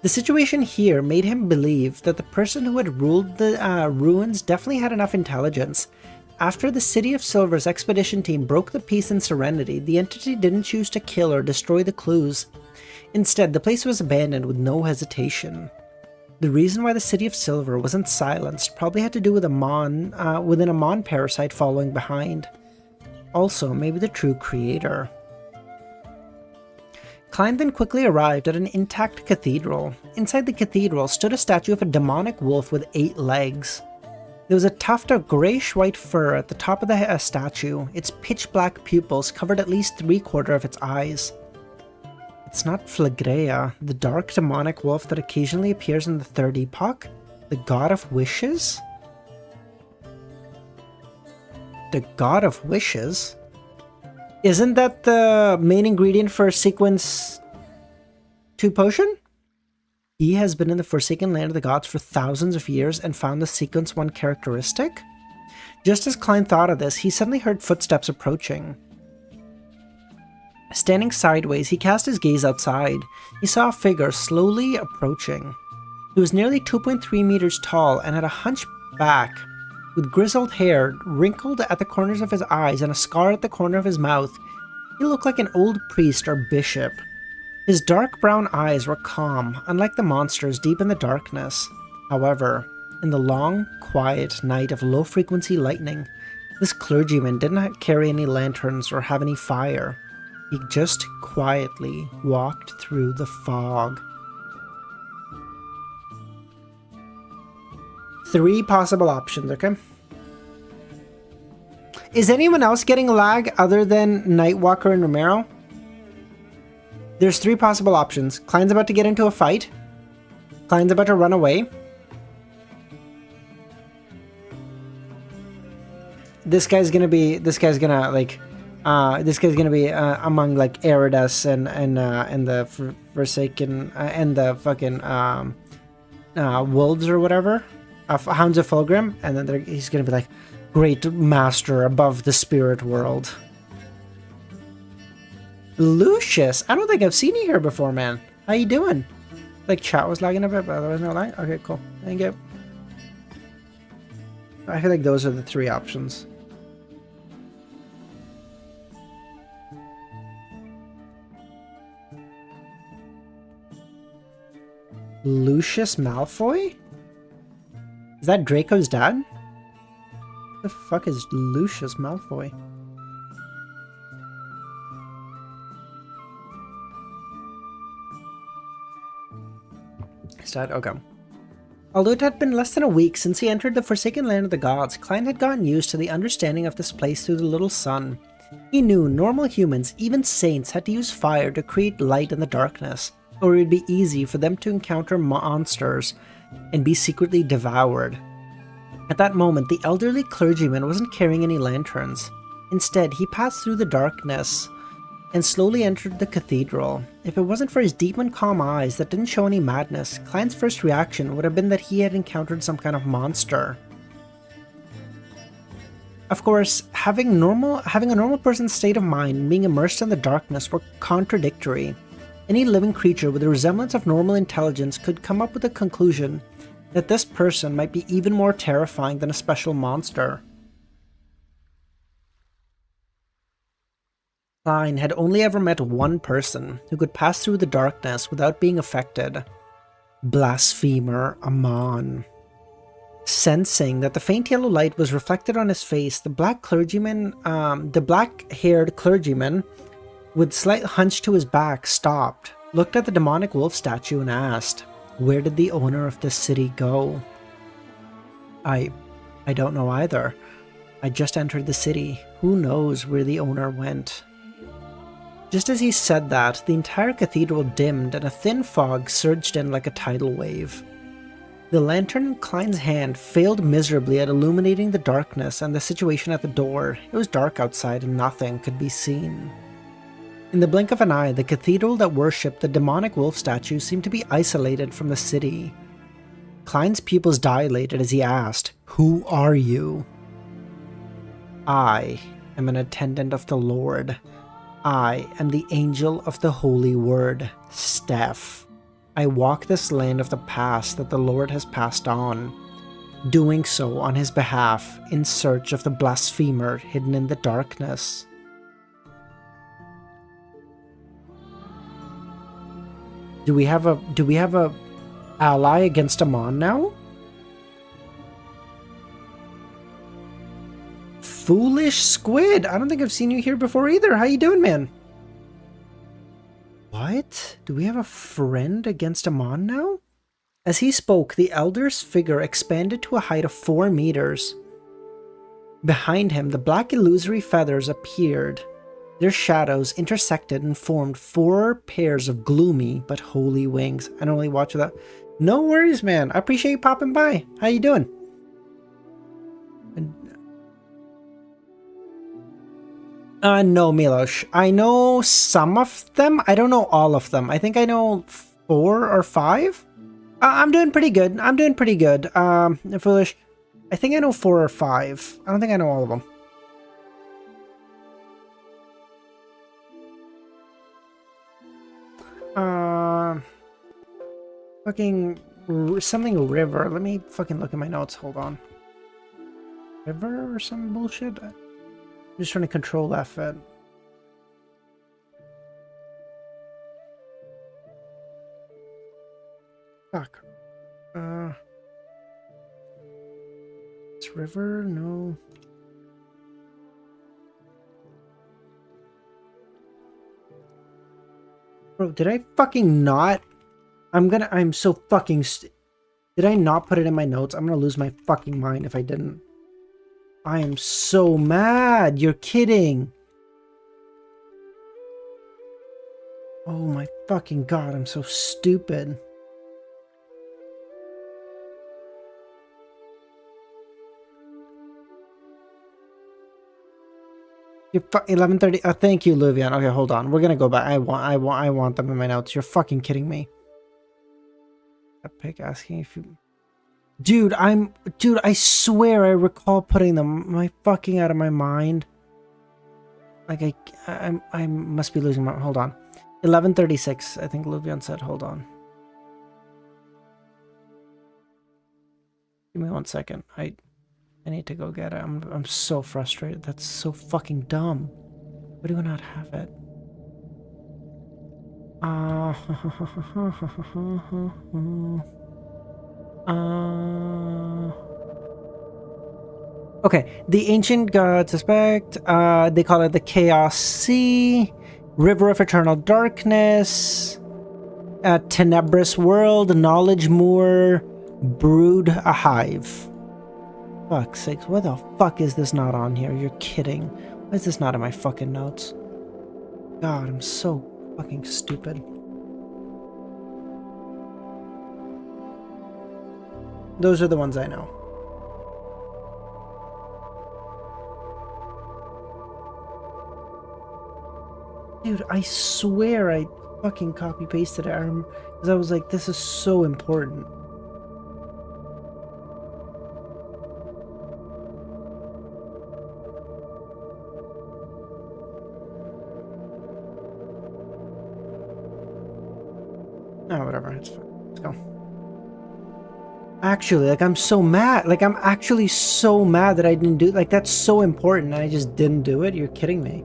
The situation here made him believe that the person who had ruled the ruins definitely had enough intelligence. After the City of Silver's expedition team broke the peace and serenity, the entity didn't choose to kill or destroy the clues. Instead, the place was abandoned with no hesitation. The reason why the City of Silver wasn't silenced probably had to do with with an Amon parasite following behind. Also, maybe the true creator. Klein then quickly arrived at an intact cathedral. Inside the cathedral stood a statue of a demonic wolf with 8 legs. There was a tuft of grayish-white fur at the top of the statue. Its pitch-black pupils covered at least 3/4 of its eyes. It's not Flagrea, the dark demonic wolf that occasionally appears in the Third Epoch? The God of Wishes? The God of Wishes? Isn't that the main ingredient for sequence 2 potion? He has been in the Forsaken Land of the Gods for thousands of years and found the sequence 1 characteristic? Just as Klein thought of this, he suddenly heard footsteps approaching. Standing sideways, he cast his gaze outside. He saw a figure slowly approaching. He was nearly 2.3 meters tall and had a hunched back, with grizzled hair wrinkled at the corners of his eyes and a scar at the corner of his mouth. He looked like an old priest or bishop. His dark brown eyes were calm, unlike the monsters deep in the darkness. However, in the long, quiet night of low-frequency lightning, this clergyman didn't carry any lanterns or have any fire. He just quietly walked through the fog. 3 possible options, okay? Is anyone else getting lag other than Nightwalker and Romero? There's 3 possible options. Klein's about to get into a fight. Klein's about to run away. This guy's gonna be among like Eridas and the Forsaken and the fucking wolves or whatever, Hounds of Fulgrim, and then he's gonna be like, great master above the spirit world. Lucius, I don't think I've seen you here before, man. How you doing? Like chat was lagging a bit, but otherwise no lag. Okay, cool. Thank you. I feel like those are the 3 options. Lucius Malfoy? Is that Draco's dad? What the fuck is Lucius Malfoy? His dad? Okay. Although it had been less than a week since he entered the Forsaken Land of the Gods, Klein had gotten used to the understanding of this place through the little sun. He knew normal humans, even saints, had to use fire to create light in the darkness, or it would be easy for them to encounter monsters and be secretly devoured. At that moment, the elderly clergyman wasn't carrying any lanterns. Instead, he passed through the darkness and slowly entered the cathedral. If it wasn't for his deep and calm eyes that didn't show any madness, Klein's first reaction would have been that he had encountered some kind of monster. Of course, having a normal person's state of mind and being immersed in the darkness were contradictory. Any living creature with a resemblance of normal intelligence could come up with the conclusion that this person might be even more terrifying than a special monster. Klein had only ever met one person who could pass through the darkness without being affected. Blasphemer Amon. Sensing that the faint yellow light was reflected on his face, the black-haired clergyman, with slight hunch to his back, stopped, looked at the demonic wolf statue and asked, "Where did the owner of this city go?" I don't know either. I just entered the city. Who knows where the owner went?" Just as he said that, the entire cathedral dimmed and a thin fog surged in like a tidal wave. The lantern in Klein's hand failed miserably at illuminating the darkness and the situation at the door. It was dark outside and nothing could be seen. In the blink of an eye, the cathedral that worshipped the demonic wolf statue seemed to be isolated from the city. Klein's pupils dilated as he asked, "Who are you?" "I am an attendant of the Lord. I am the angel of the holy word, Steph. I walk this land of the past that the Lord has passed on, doing so on his behalf in search of the blasphemer hidden in the darkness." Do we have a ally against Amon now? Foolish Squid! I don't think I've seen you here before either. How you doing, man? What? Do we have a friend against Amon now? As he spoke, the elder's figure expanded to a height of 4 meters. Behind him, the black illusory feathers appeared. Their shadows intersected and formed 4 pairs of gloomy but holy wings. I don't really watch that. No worries, man. I appreciate you popping by. How you doing? No, Milos. I know some of them. I don't know all of them. I think I know 4 or 5. I'm doing pretty good. I'm doing pretty good. Foolish. I think I know 4 or 5. I don't think I know all of them. Fucking something river. Let me fucking look at my notes. Hold on. River or some bullshit? I'm just trying to control F it. Fuck. It's river? No. Bro, did I fucking not? I'm so fucking did I not put it in my notes? I'm gonna lose my fucking mind if I didn't. I am so mad. You're kidding. Oh my fucking god, I'm so stupid. You're 11:30. Thank you, Luvian. Okay, hold on. We're gonna go back. I want them in my notes. You're fucking kidding me. Pick asking if you. Dude, I swear I recall putting them. Am I fucking out of my mind? Like I must be losing my. Hold on. 11:36. I think Luvian said. Hold on. Give me 1 second. I need to go get it. I'm so frustrated. That's so fucking dumb. Why do I not have it? Okay, the ancient god suspect, they call it the Chaos Sea, River of Eternal Darkness, Tenebrous World, Knowledge Moor, Brood a Hive. Fuck's sakes, why the fuck is this not on here? You're kidding. Why is this not in my fucking notes? God, I'm so fucking stupid. Those are the ones I know. Dude, I swear I fucking copy pasted it because I was like, this is so important. Oh, whatever, it's fine. Let's go. Actually, like, I'm so mad. Like, I'm actually so mad that I didn't do it. Like, that's so important and I just didn't do it. You're kidding me.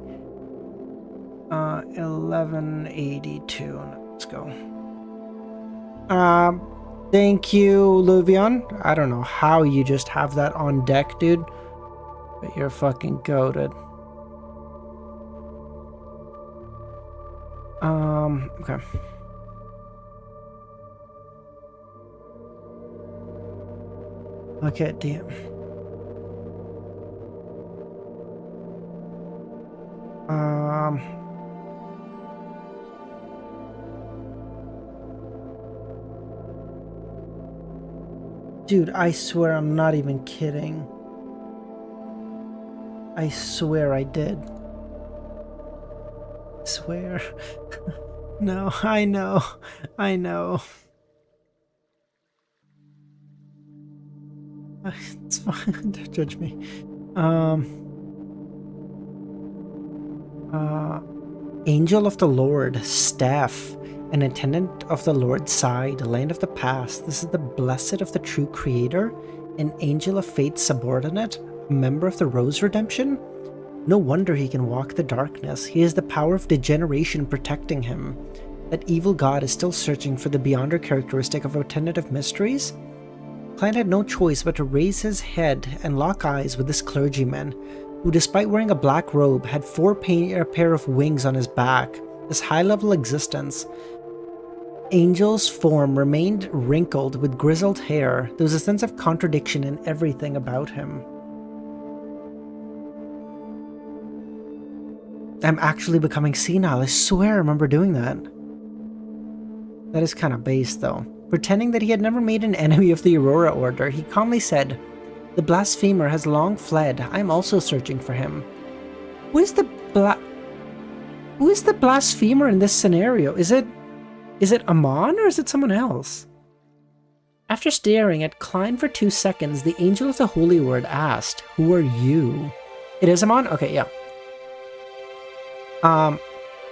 1182. Let's go. Thank you, Luvian. I don't know how you just have that on deck, dude. But you're fucking goated. Okay. Okay, damn. Dude, I swear I'm not even kidding. I swear I did. I swear. No, I know. I know. It's fine. Don't judge me. Angel of the Lord, staff, an attendant of the Lord's side, land of the past. This is the blessed of the true creator, an angel of fate's subordinate, a member of the Rose Redemption. No wonder he can walk the darkness. He has the power of degeneration protecting him. That evil god is still searching for the beyonder characteristic of a attendant of mysteries. Klein had no choice but to raise his head and lock eyes with this clergyman, who despite wearing a black robe had a pair of wings on his back. This high-level existence. Angel's form remained wrinkled with grizzled hair. There was a sense of contradiction in everything about him. I'm actually becoming senile. I swear I remember doing that. That is kind of base, though. Pretending that he had never made an enemy of the Aurora Order, he calmly said, "The blasphemer has long fled. I am also searching for him." Who is the Who is the blasphemer in this scenario? Is it Amon or is it someone else? After staring at Klein for 2 seconds, the angel of the holy word asked, "Who are you?" It is Amon? Okay, yeah.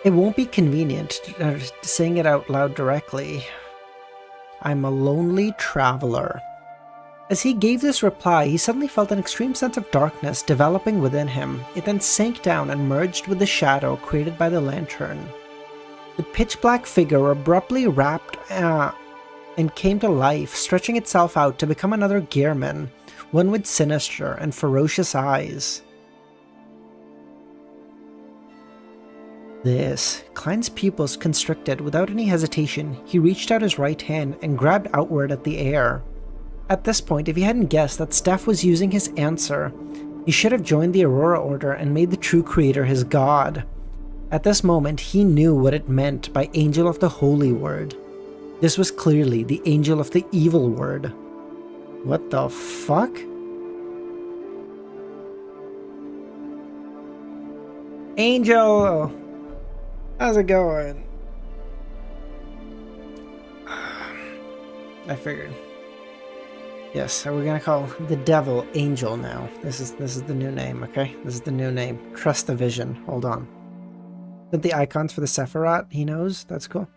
It won't be convenient saying it out loud directly. I'm a lonely traveler. As he gave this reply, he suddenly felt an extreme sense of darkness developing within him. It then sank down and merged with the shadow created by the lantern. The pitch-black figure abruptly wrapped and came to life, stretching itself out to become another gearman, one with sinister and ferocious eyes. Klein's pupils constricted. Without any hesitation, he reached out his right hand and grabbed outward at the air. At this point, if he hadn't guessed that Steph was using his answer, he should have joined the Aurora Order and made the true creator his god. At this moment, he knew what it meant by Angel of the Holy Word. This was clearly the Angel of the Evil Word. What the fuck? Angel! How's it going? I figured. Yes, so we're gonna call the devil Angel now. This is the new name, okay? This is the new name. Trust the vision. Hold on. But the icons for the Sephiroth, he knows? That's cool.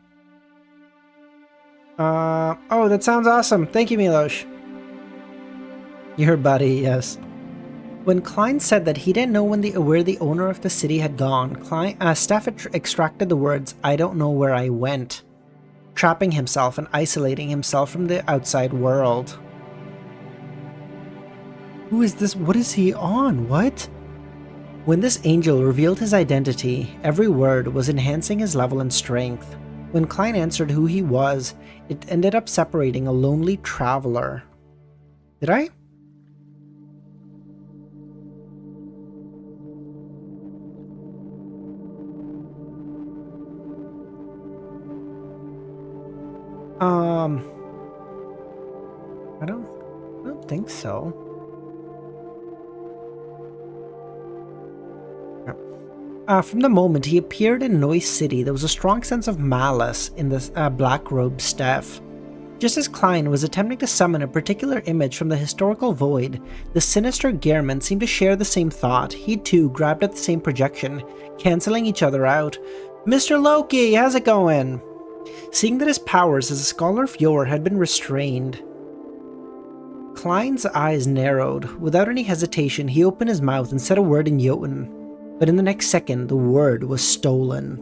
Oh, that sounds awesome. Thank you, Milosh. Your buddy, yes. When Klein said that he didn't know where the owner of the city had gone, Steph extracted the words, "I don't know where I went," trapping himself and isolating himself from the outside world. Who is this? What is he on? What? When this angel revealed his identity, every word was enhancing his level and strength. When Klein answered who he was, it ended up separating a lonely traveler. Did I? I don't think so. From the moment he appeared in Noise City, there was a strong sense of malice in the black-robed Steph. Just as Klein was attempting to summon a particular image from the historical void, the sinister Gearman seemed to share the same thought. He too grabbed at the same projection, cancelling each other out. "Mr. Loki, how's it going?" Seeing that his powers as a scholar of yore had been restrained, Klein's eyes narrowed. Without any hesitation, he opened his mouth and said a word in Jotun, but in the next second, the word was stolen.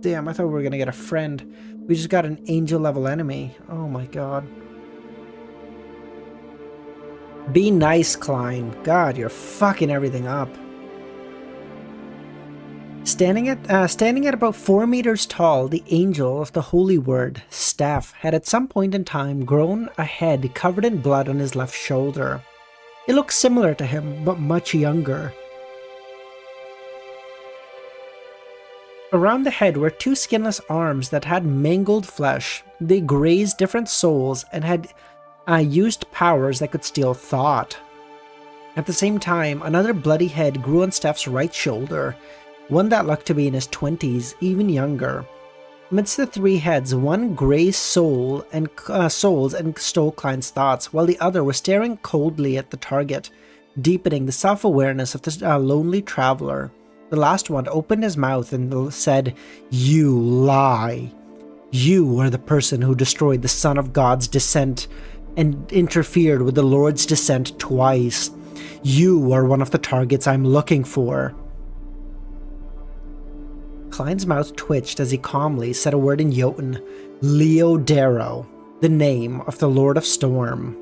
Damn, I thought we were gonna get a friend. We just got an angel-level enemy. Oh my god. Be nice, Klein. God, you're fucking everything up. Standing at about 4 meters tall, the Angel of the Holy Word, Steph, had at some point in time grown a head covered in blood on his left shoulder. It looked similar to him, but much younger. Around the head were 2 skinless arms that had mangled flesh. They grazed different souls and had used powers that could steal thought. At the same time, another bloody head grew on Steph's right shoulder, one that looked to be in his 20s, even younger. Amidst the 3 heads, one grazed souls and stole Klein's thoughts, while the other was staring coldly at the target, deepening the self-awareness of this lonely traveler. The last one opened his mouth and said, "You lie. You are the person who destroyed the Son of God's descent and interfered with the Lord's descent twice. You are one of the targets I'm looking for." Klein's mouth twitched as he calmly said a word in Jotun, "Leo Darrow, the name of the Lord of Storm."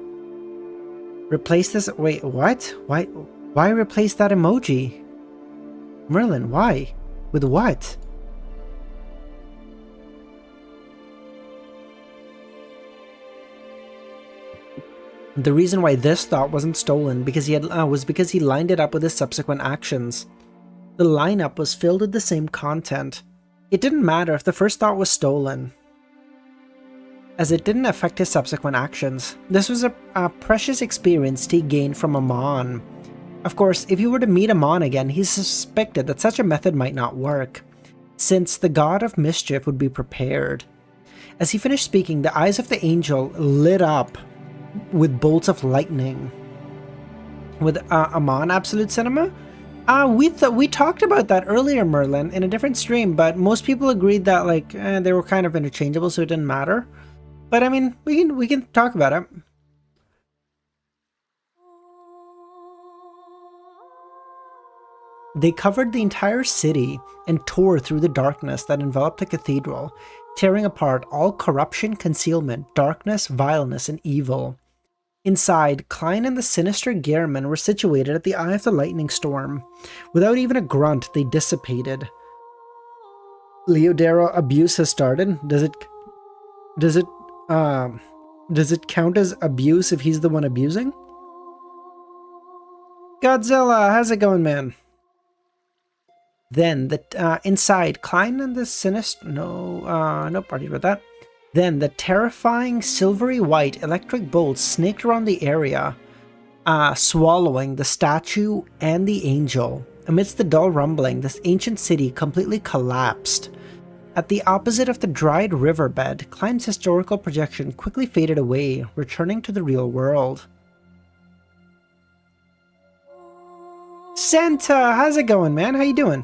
Replace this— wait, what? Why replace that emoji? Merlin, why? With what? The reason why this thought wasn't stolen was because he lined it up with his subsequent actions. The lineup was filled with the same content. It didn't matter if the first thought was stolen, as it didn't affect his subsequent actions. This was a precious experience he gained from Amon. Of course, if he were to meet Amon again, he suspected that such a method might not work, since the god of mischief would be prepared. As he finished speaking, the eyes of the angel lit up with bolts of lightning. With Amon Absolute Cinema? We talked about that earlier, Merlin, in a different stream, but most people agreed that like they were kind of interchangeable, so it didn't matter. But I mean, we can talk about it. They covered the entire city and tore through the darkness that enveloped the cathedral, tearing apart all corruption, concealment, darkness, vileness, and evil. Inside, Klein and the sinister Gehrman were situated at the eye of the lightning storm. Without even a grunt, they dissipated. Leodero abuse has started. Does it count as abuse if he's the one abusing? Godzilla, how's it going, man? Then inside, Klein and the sinister nope, already read that. Then the terrifying silvery white electric bolts snaked around the area, swallowing the statue and the angel. Amidst the dull rumbling, this ancient city completely collapsed. At the opposite of the dried riverbed, Klein's historical projection quickly faded away, returning to the real world. Santa, how's it going, man? How you doing?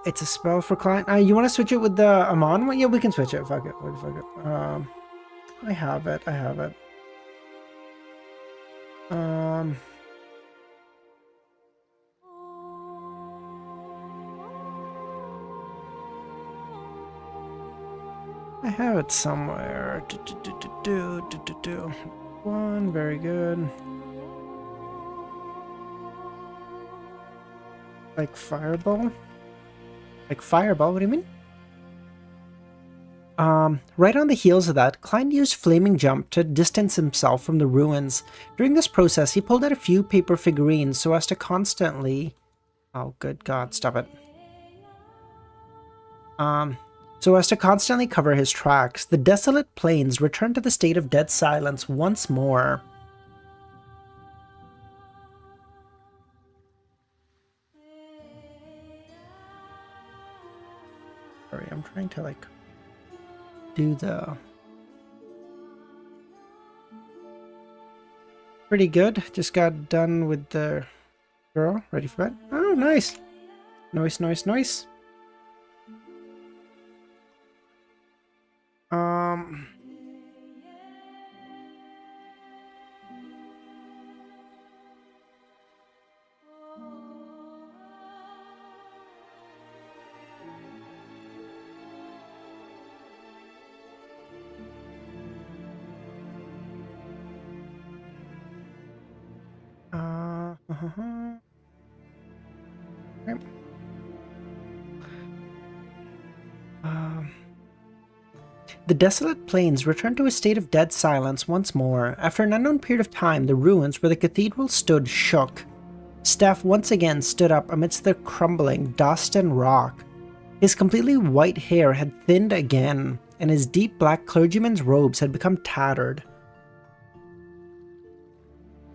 It's a spell for Klein. You want to switch it with the Amon one? Yeah, we can switch it. Fuck it. Fuck it. I have it. I have it. I have it somewhere. One, very good. Like fireball? Like fireball, what do you mean? Right on the heels of that, Klein used Flaming Jump to distance himself from the ruins. During this process, he pulled out a few paper figurines so as to constantly... Oh, good God, stop it. So as to constantly cover his tracks, the desolate plains returned to the state of dead silence once more. Sorry, I'm trying to like do the pretty good. Just got done with the girl. Ready for bed? Oh, nice. Nice, nice, nice. Okay. The desolate plains returned to a state of dead silence once more. After an unknown period of time, the ruins where the cathedral stood shook. Steph once again stood up amidst the crumbling dust and rock. His completely white hair had thinned again, and his deep black clergyman's robes had become tattered.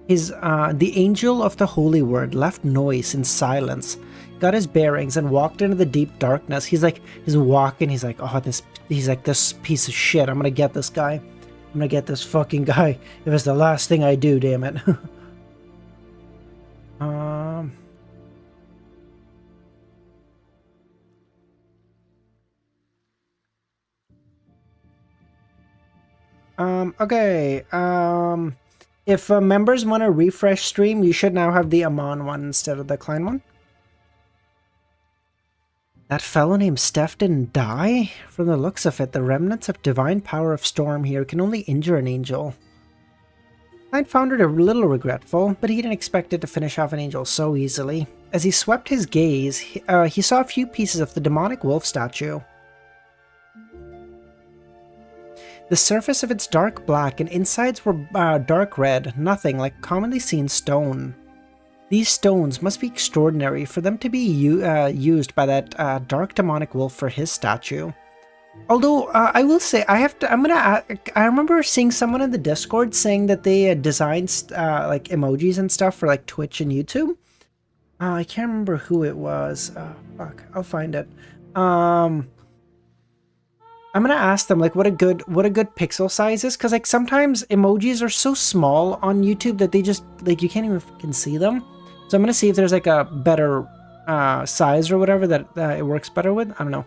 The angel of the holy word left noise in silence, got his bearings, and walked into the deep darkness. He's walking, he's like, this piece of shit, I'm gonna get this guy. I'm gonna get this fucking guy if it's the last thing I do, damn it. Okay, if members want to refresh stream, you should now have the Amon one instead of the Klein one. That fellow named Steph didn't die? From the looks of it, the remnants of divine power of Storm here can only injure an angel. Klein found it a little regretful, but he didn't expect it to finish off an angel so easily. As he swept his gaze, he saw a few pieces of the demonic wolf statue. The surface of its dark black and insides were dark red, nothing like commonly seen stone. These stones must be extraordinary for them to be used by that dark demonic wolf for his statue. Although I will say I remember seeing someone in the Discord saying that they designed like emojis and stuff for like Twitch and YouTube. I can't remember who it was. Fuck, I'll find it. I'm gonna ask them like what a good pixel size is, because like sometimes emojis are so small on YouTube that they just like you can't even fucking see them. So I'm gonna see if there's like a better size or whatever that it works better with. I don't know.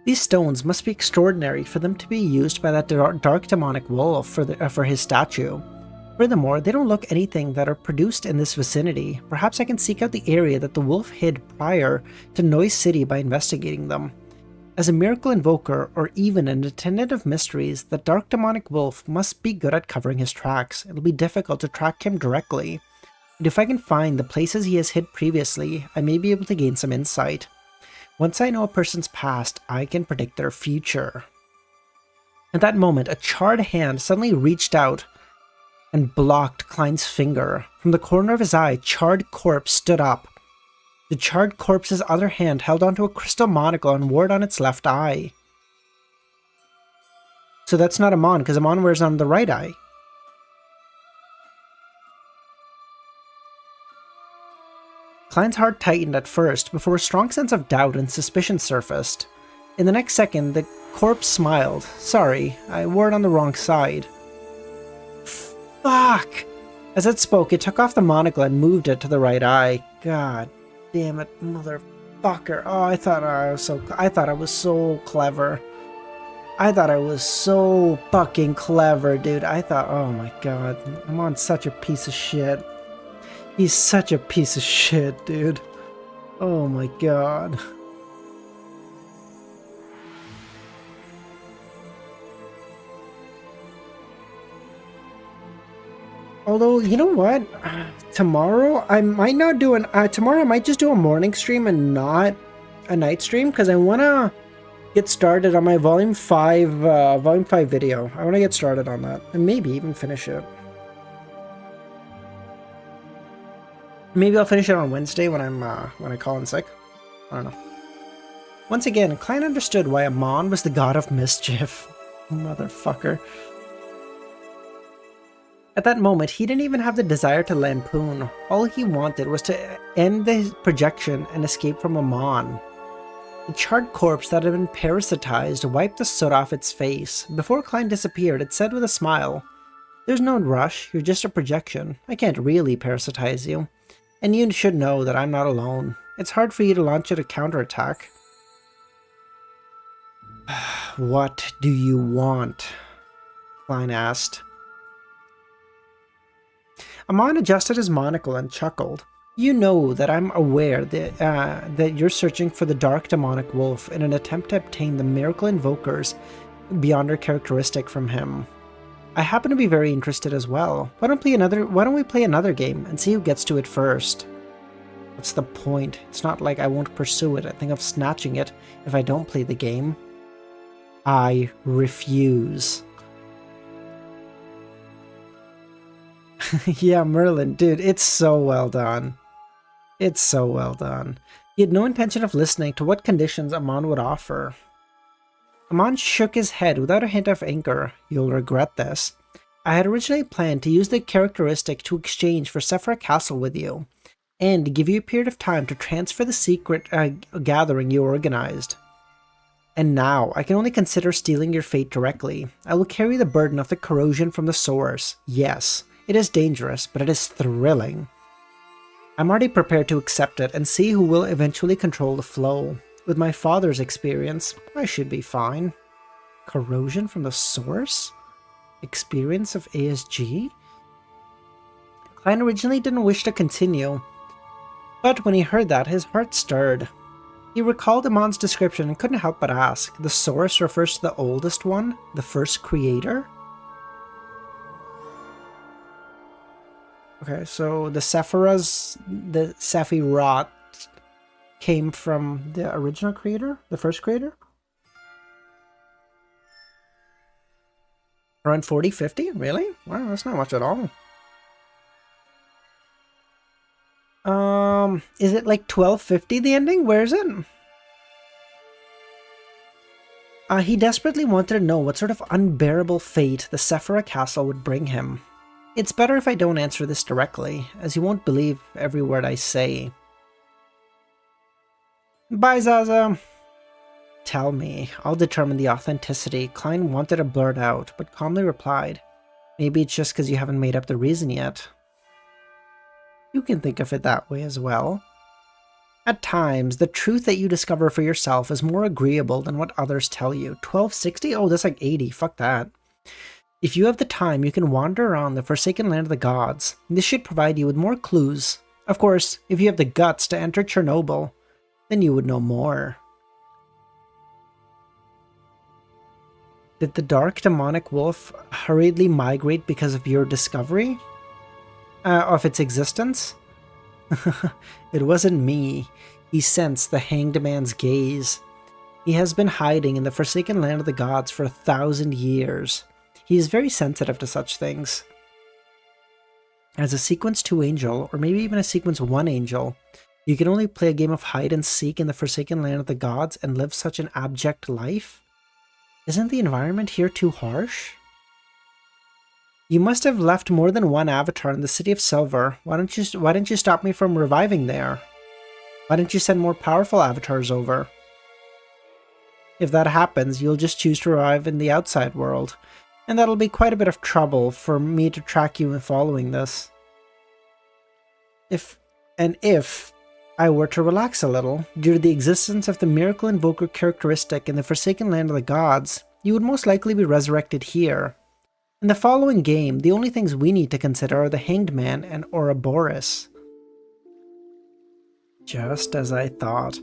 These stones must be extraordinary for them to be used by that dark demonic wolf for his statue. Furthermore, they don't look anything that are produced in this vicinity. Perhaps I can seek out the area that the wolf hid prior to Noise City by investigating them. As a miracle invoker, or even an attendant of mysteries, the dark demonic wolf must be good at covering his tracks. It'll be difficult to track him directly. But if I can find the places he has hid previously, I may be able to gain some insight. Once I know a person's past, I can predict their future. At that moment, a charred hand suddenly reached out and blocked Klein's finger. From the corner of his eye, charred corpse stood up. The charred corpse's other hand held onto a crystal monocle and wore it on its left eye. So that's not Amon, because Amon wears it on the right eye. Klein's heart tightened at first, before a strong sense of doubt and suspicion surfaced. In the next second, the corpse smiled. Sorry, I wore it on the wrong side. Fuck! As it spoke, it took off the monocle and moved it to the right eye. God damn it, motherfucker. Oh, I thought I was so clever. I thought I was so fucking clever, dude. I thought, oh my god, I'm on such a piece of shit. He's such a piece of shit, dude. Oh my god. Although, you know what? Tomorrow, I might not do tomorrow I might just do a morning stream and not a night stream, because I want to get started on my Volume 5 video. I want to get started on that, and maybe even finish it. Maybe I'll finish it on Wednesday when I call in sick. I don't know. Once again, Klein understood why Amon was the god of mischief. Motherfucker. At that moment, he didn't even have the desire to lampoon. All he wanted was to end the projection and escape from Amon. The charred corpse that had been parasitized wiped the soot off its face. Before Klein disappeared, it said with a smile, "There's no rush, you're just a projection. I can't really parasitize you. And you should know that I'm not alone. It's hard for you to launch a counterattack." What do you want? Klein asked. Amon adjusted his monocle and chuckled. You know that I'm aware that you're searching for the dark demonic wolf in an attempt to obtain the miracle invokers beyond our characteristic from him. I happen to be very interested as well. Why don't we play another game and see who gets to it first? What's the point? It's not like I won't pursue it. I think of snatching it if I don't play the game. I refuse. Yeah, Merlin, dude, it's so well done. It's so well done. He had no intention of listening to what conditions Amon would offer. Amon shook his head without a hint of anger. You'll regret this. I had originally planned to use the characteristic to exchange for Sephra Castle with you, and to give you a period of time to transfer the secret gathering you organized. And now, I can only consider stealing your fate directly. I will carry the burden of the corrosion from the source. Yes, it is dangerous, but it is thrilling. I'm already prepared to accept it and see who will eventually control the flow. With my father's experience, I should be fine. Corrosion from the source? Experience of ASG? Klein originally didn't wish to continue, but when he heard that, his heart stirred. He recalled Amon's description and couldn't help but ask, the source refers to the oldest one, the first creator? Okay, so the Sephiroth came from the original creator? The first creator? Around 40, 50? Really? Wow, that's not much at all. Is it like 1250 the ending? Where is it? He desperately wanted to know what sort of unbearable fate the Sephira castle would bring him. It's better if I don't answer this directly, as you won't believe every word I say. Bye, Zaza! Tell me, I'll determine the authenticity, Klein wanted to blurt out, but calmly replied. Maybe it's just because you haven't made up the reason yet. You can think of it that way as well. At times, the truth that you discover for yourself is more agreeable than what others tell you. 1260? Oh, that's like 80. Fuck that. If you have the time, you can wander around the forsaken land of the gods. This should provide you with more clues. Of course, if you have the guts to enter Chernobyl, then you would know more. Did the dark demonic wolf hurriedly migrate because of your discovery? Of its existence? It wasn't me. He sensed the hanged man's gaze. He has been hiding in the forsaken land of the gods for 1,000 years. He is very sensitive to such things. As a sequence 2 angel, or maybe even a sequence 1 angel, you can only play a game of hide and seek in the forsaken land of the gods and live such an abject life? Isn't the environment here too harsh? You must have left more than one avatar in the City of Silver. Why didn't you stop me from reviving there? Why didn't you send more powerful avatars over? If that happens, you'll just choose to revive in the outside world, and that'll be quite a bit of trouble for me to track you in following this. If I were to relax a little, due to the existence of the Miracle Invoker characteristic in the Forsaken Land of the Gods, you would most likely be resurrected here. In the following game, the only things we need to consider are the Hanged Man and Ouroboros. Just as I thought.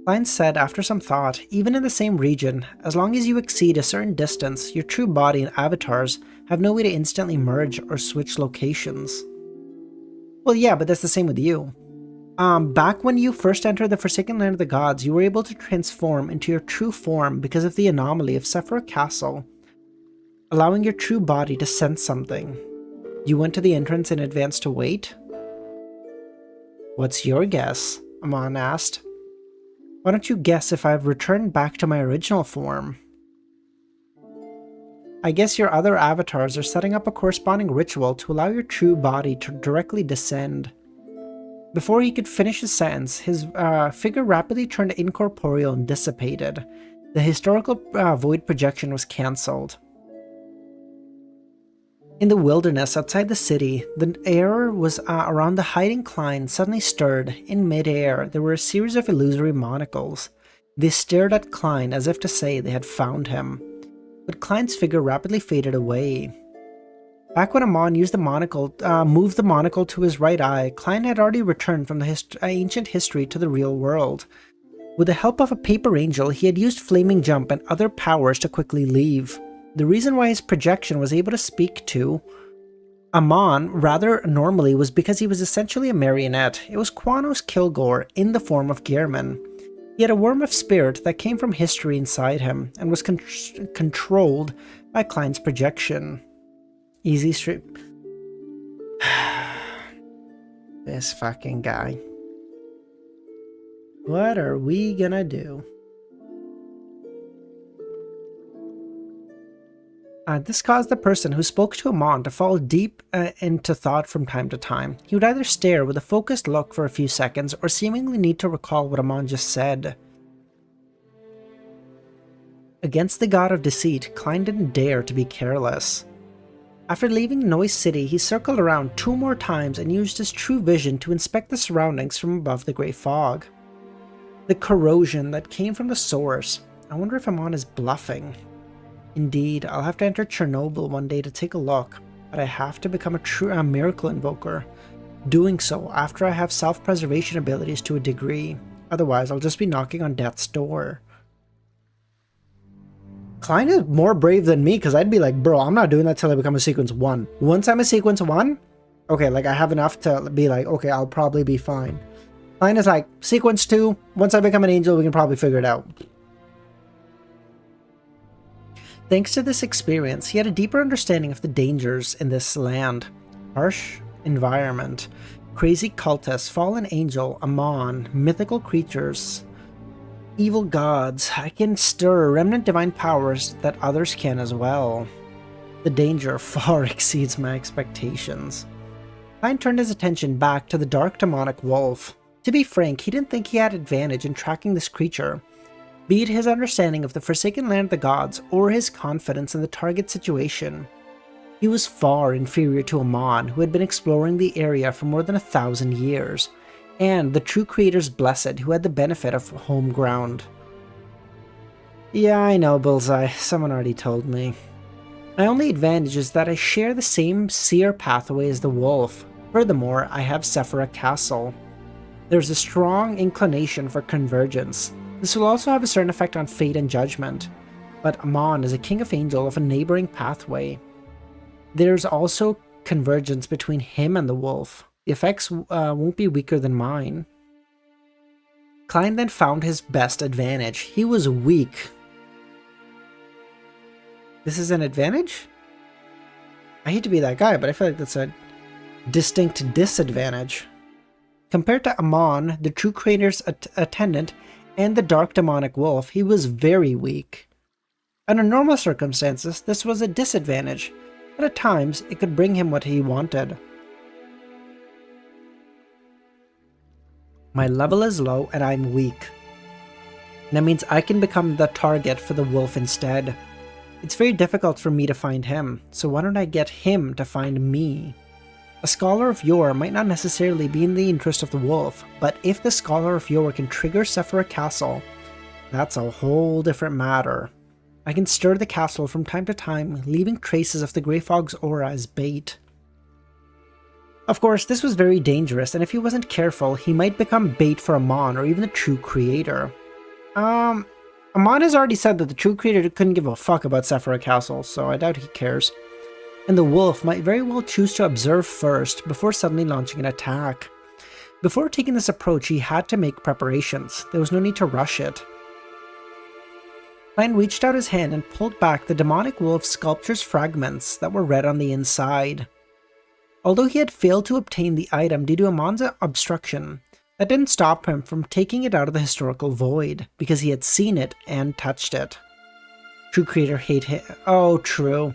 Klein said after some thought, even in the same region, as long as you exceed a certain distance, your true body and avatars have no way to instantly merge or switch locations. Well, yeah, but that's the same with you. Back when you first entered the Forsaken Land of the Gods, you were able to transform into your true form because of the anomaly of Sephira Castle, allowing your true body to sense something. You went to the entrance in advance to wait? What's your guess? Amon asked. Why don't you guess if I've returned back to my original form? I guess your other avatars are setting up a corresponding ritual to allow your true body to directly descend. Before he could finish his sentence, his figure rapidly turned incorporeal and dissipated. The historical void projection was cancelled. In the wilderness outside the city, the air was around the hiding Klein suddenly stirred. In mid-air, there were a series of illusory monocles. They stared at Klein as if to say they had found him. But Klein's figure rapidly faded away. Back when Amon moved the monocle to his right eye, Klein had already returned from the ancient history to the real world. With the help of a paper angel, he had used Flaming Jump and other powers to quickly leave. The reason why his projection was able to speak to Amon rather normally was because he was essentially a marionette. It was Quanos Kilgore in the form of Gehrman. He had a worm of spirit that came from history inside him and was controlled by Klein's projection. Easy street. This fucking guy. What are we gonna do? This caused the person who spoke to Amon to fall deep into thought from time to time. He would either stare with a focused look for a few seconds or seemingly need to recall what Amon just said. Against the god of deceit, Klein didn't dare to be careless. After leaving Noise City, he circled around 2 more times and used his true vision to inspect the surroundings from above the grey fog. The corrosion that came from the source. I wonder if Amon is bluffing. Indeed, I'll have to enter Chernobyl one day to take a look, but I have to become a true miracle invoker. Doing so after I have self-preservation abilities to a degree. Otherwise, I'll just be knocking on death's door. Klein is more brave than me, because I'd be like, bro, I'm not doing that till I become a sequence 1. Once I'm a sequence 1, okay, like I have enough to be like, okay, I'll probably be fine. Klein is like, sequence 2, once I become an angel, we can probably figure it out. Thanks to this experience, he had a deeper understanding of the dangers in this land. Harsh environment, crazy cultists, fallen angel, Amon, mythical creatures. Evil gods, I can stir remnant divine powers that others can as well. The danger far exceeds my expectations. Klein turned his attention back to the dark demonic wolf. To be frank, he didn't think he had advantage in tracking this creature, be it his understanding of the Forsaken Land of the Gods or his confidence in the target situation. He was far inferior to Amon, who had been exploring the area for more than 1,000 years, and the true creator's blessed, who had the benefit of home ground. Yeah, I know, Bullseye. Someone already told me. My only advantage is that I share the same seer pathway as the wolf. Furthermore, I have Sephira Castle. There's a strong inclination for convergence. This will also have a certain effect on fate and judgment, but Amon is a king of angel of a neighboring pathway. There's also convergence between him and the wolf. The effects won't be weaker than mine. Klein then found his best advantage. He was weak. This is an advantage? I hate to be that guy, but I feel like that's a distinct disadvantage. Compared to Amon, the true creator's attendant, and the dark demonic wolf, he was very weak. Under normal circumstances, this was a disadvantage, but at times it could bring him what he wanted. My level is low and I'm weak. That means I can become the target for the wolf instead. It's very difficult for me to find him, so why don't I get him to find me? A Scholar of Yore might not necessarily be in the interest of the wolf, but if the Scholar of Yore can trigger Sephira Castle, that's a whole different matter. I can stir the castle from time to time, leaving traces of the Grey Fog's aura as bait. Of course, this was very dangerous, and if he wasn't careful, he might become bait for Amon or even the true creator. Amon has already said that the true creator couldn't give a fuck about Sephira Castle, so I doubt he cares. And the wolf might very well choose to observe first before suddenly launching an attack. Before taking this approach, he had to make preparations. There was no need to rush it. Klein reached out his hand and pulled back the demonic wolf sculpture's fragments that were red on the inside. Although he had failed to obtain the item due to Amon's obstruction, that didn't stop him from taking it out of the historical void, because he had seen it and touched it. True creator hate him. Oh, true.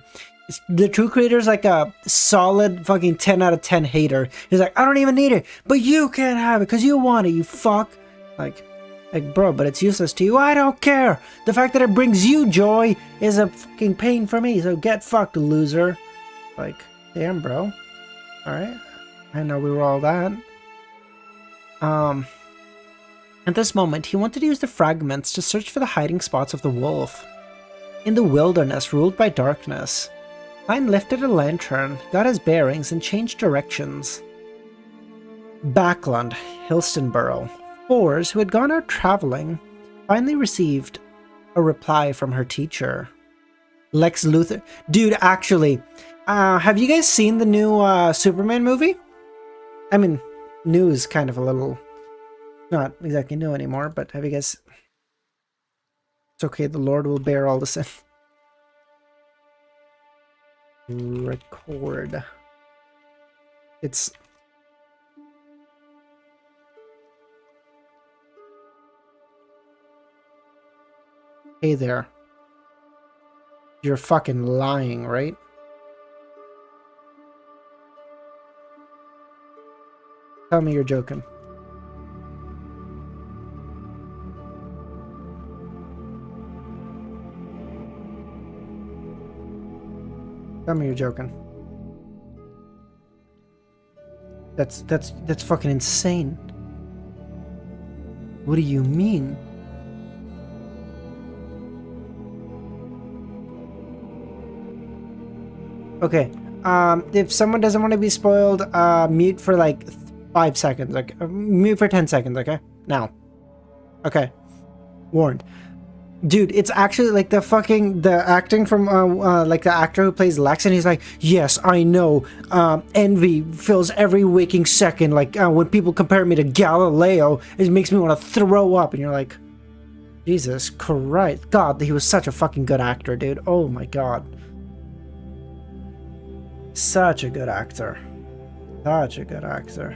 The true creator's like a solid fucking 10 out of 10 hater. He's like, I don't even need it, but you can't have it because you want it, you fuck. Like, bro, but it's useless to you. I don't care. The fact that it brings you joy is a fucking pain for me, so get fucked, loser. Like, damn, bro. Alright. I know we were all that. At this moment, he wanted to use the fragments to search for the hiding spots of the wolf. In the wilderness ruled by darkness, Klein lifted a lantern, got his bearings, and changed directions. Backland, Hilstonborough. Fours, who had gone out traveling, finally received a reply from her teacher. Lex Luthor. Dude, actually, have you guys seen the new Superman movie? I mean, new is kind of a little... not exactly new anymore, but have you guys... It's okay, the Lord will bear all the sin. Record. It's... Hey there. You're fucking lying, right? Tell me you're joking. Tell me you're joking. That's fucking insane. What do you mean? Okay. If someone doesn't want to be spoiled, mute for like 5 seconds. Okay, mute for 10 seconds. Okay, now. Okay, warned. Dude, it's actually like the acting from like the actor who plays Lex, and he's like, yes, I know, envy fills every waking second, like when people compare me to Galileo, it makes me want to throw up, and you're like, Jesus Christ, God, he was such a fucking good actor, dude. Oh my God. Such a good actor. Such a good actor.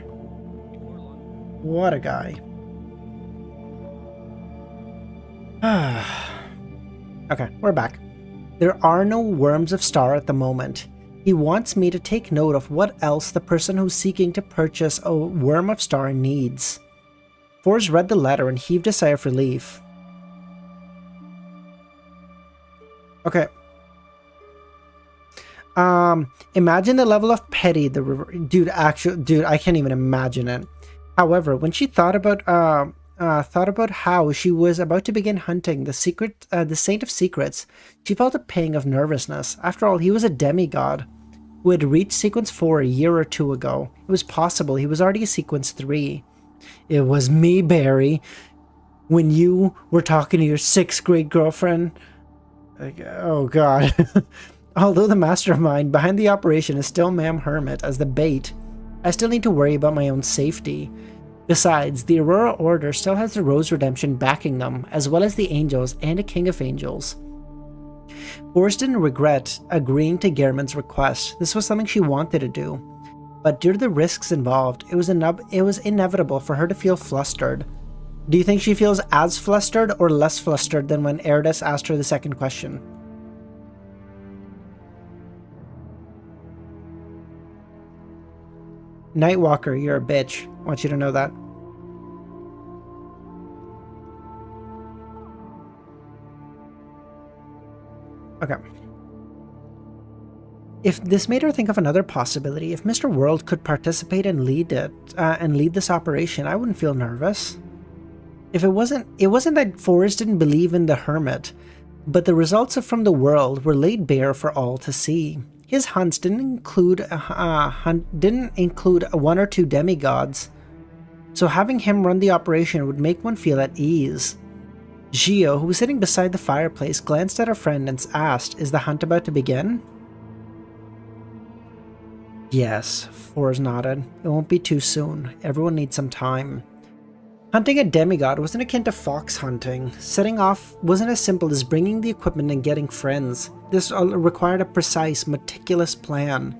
What a guy. Okay, we're back. There are no worms of Star at the moment. He wants me to take note of what else the person who's seeking to purchase a worm of Star needs. Forrest read the letter and heaved a sigh of relief. Okay. Imagine the level of petty the river... Dude, I can't even imagine it. However, when she thought about how she was about to begin hunting the Saint of Secrets, she felt a pang of nervousness. After all, he was a demigod who had reached Sequence 4 a year or two ago. It was possible he was already a Sequence 3. It was me, Barry. When you were talking to your 6th grade girlfriend... Oh god. Although the mastermind behind the operation is still Ma'am Hermit as the bait, I still need to worry about my own safety. Besides, the Aurora Order still has the Rose Redemption backing them, as well as the Angels and a King of Angels. Forrest didn't regret agreeing to Gehrman's request. This was something she wanted to do. But due to the risks involved, it was inevitable for her to feel flustered. Do you think she feels as flustered or less flustered than when Erdis asked her the second question? Nightwalker, you're a bitch. I want you to know that. Okay. If this made her think of another possibility, if Mr. World could participate and lead it, and lead this operation, I wouldn't feel nervous. If it wasn't that Forrest didn't believe in the Hermit, but the results from the world were laid bare for all to see. His hunts didn't include one or two demigods, so having him run the operation would make one feel at ease. Gio, who was sitting beside the fireplace, glanced at her friend and asked, "Is the hunt about to begin?" Yes, Forrest nodded. It won't be too soon. Everyone needs some time. Hunting a demigod wasn't akin to fox hunting. Setting off wasn't as simple as bringing the equipment and getting friends. This required a precise, meticulous plan.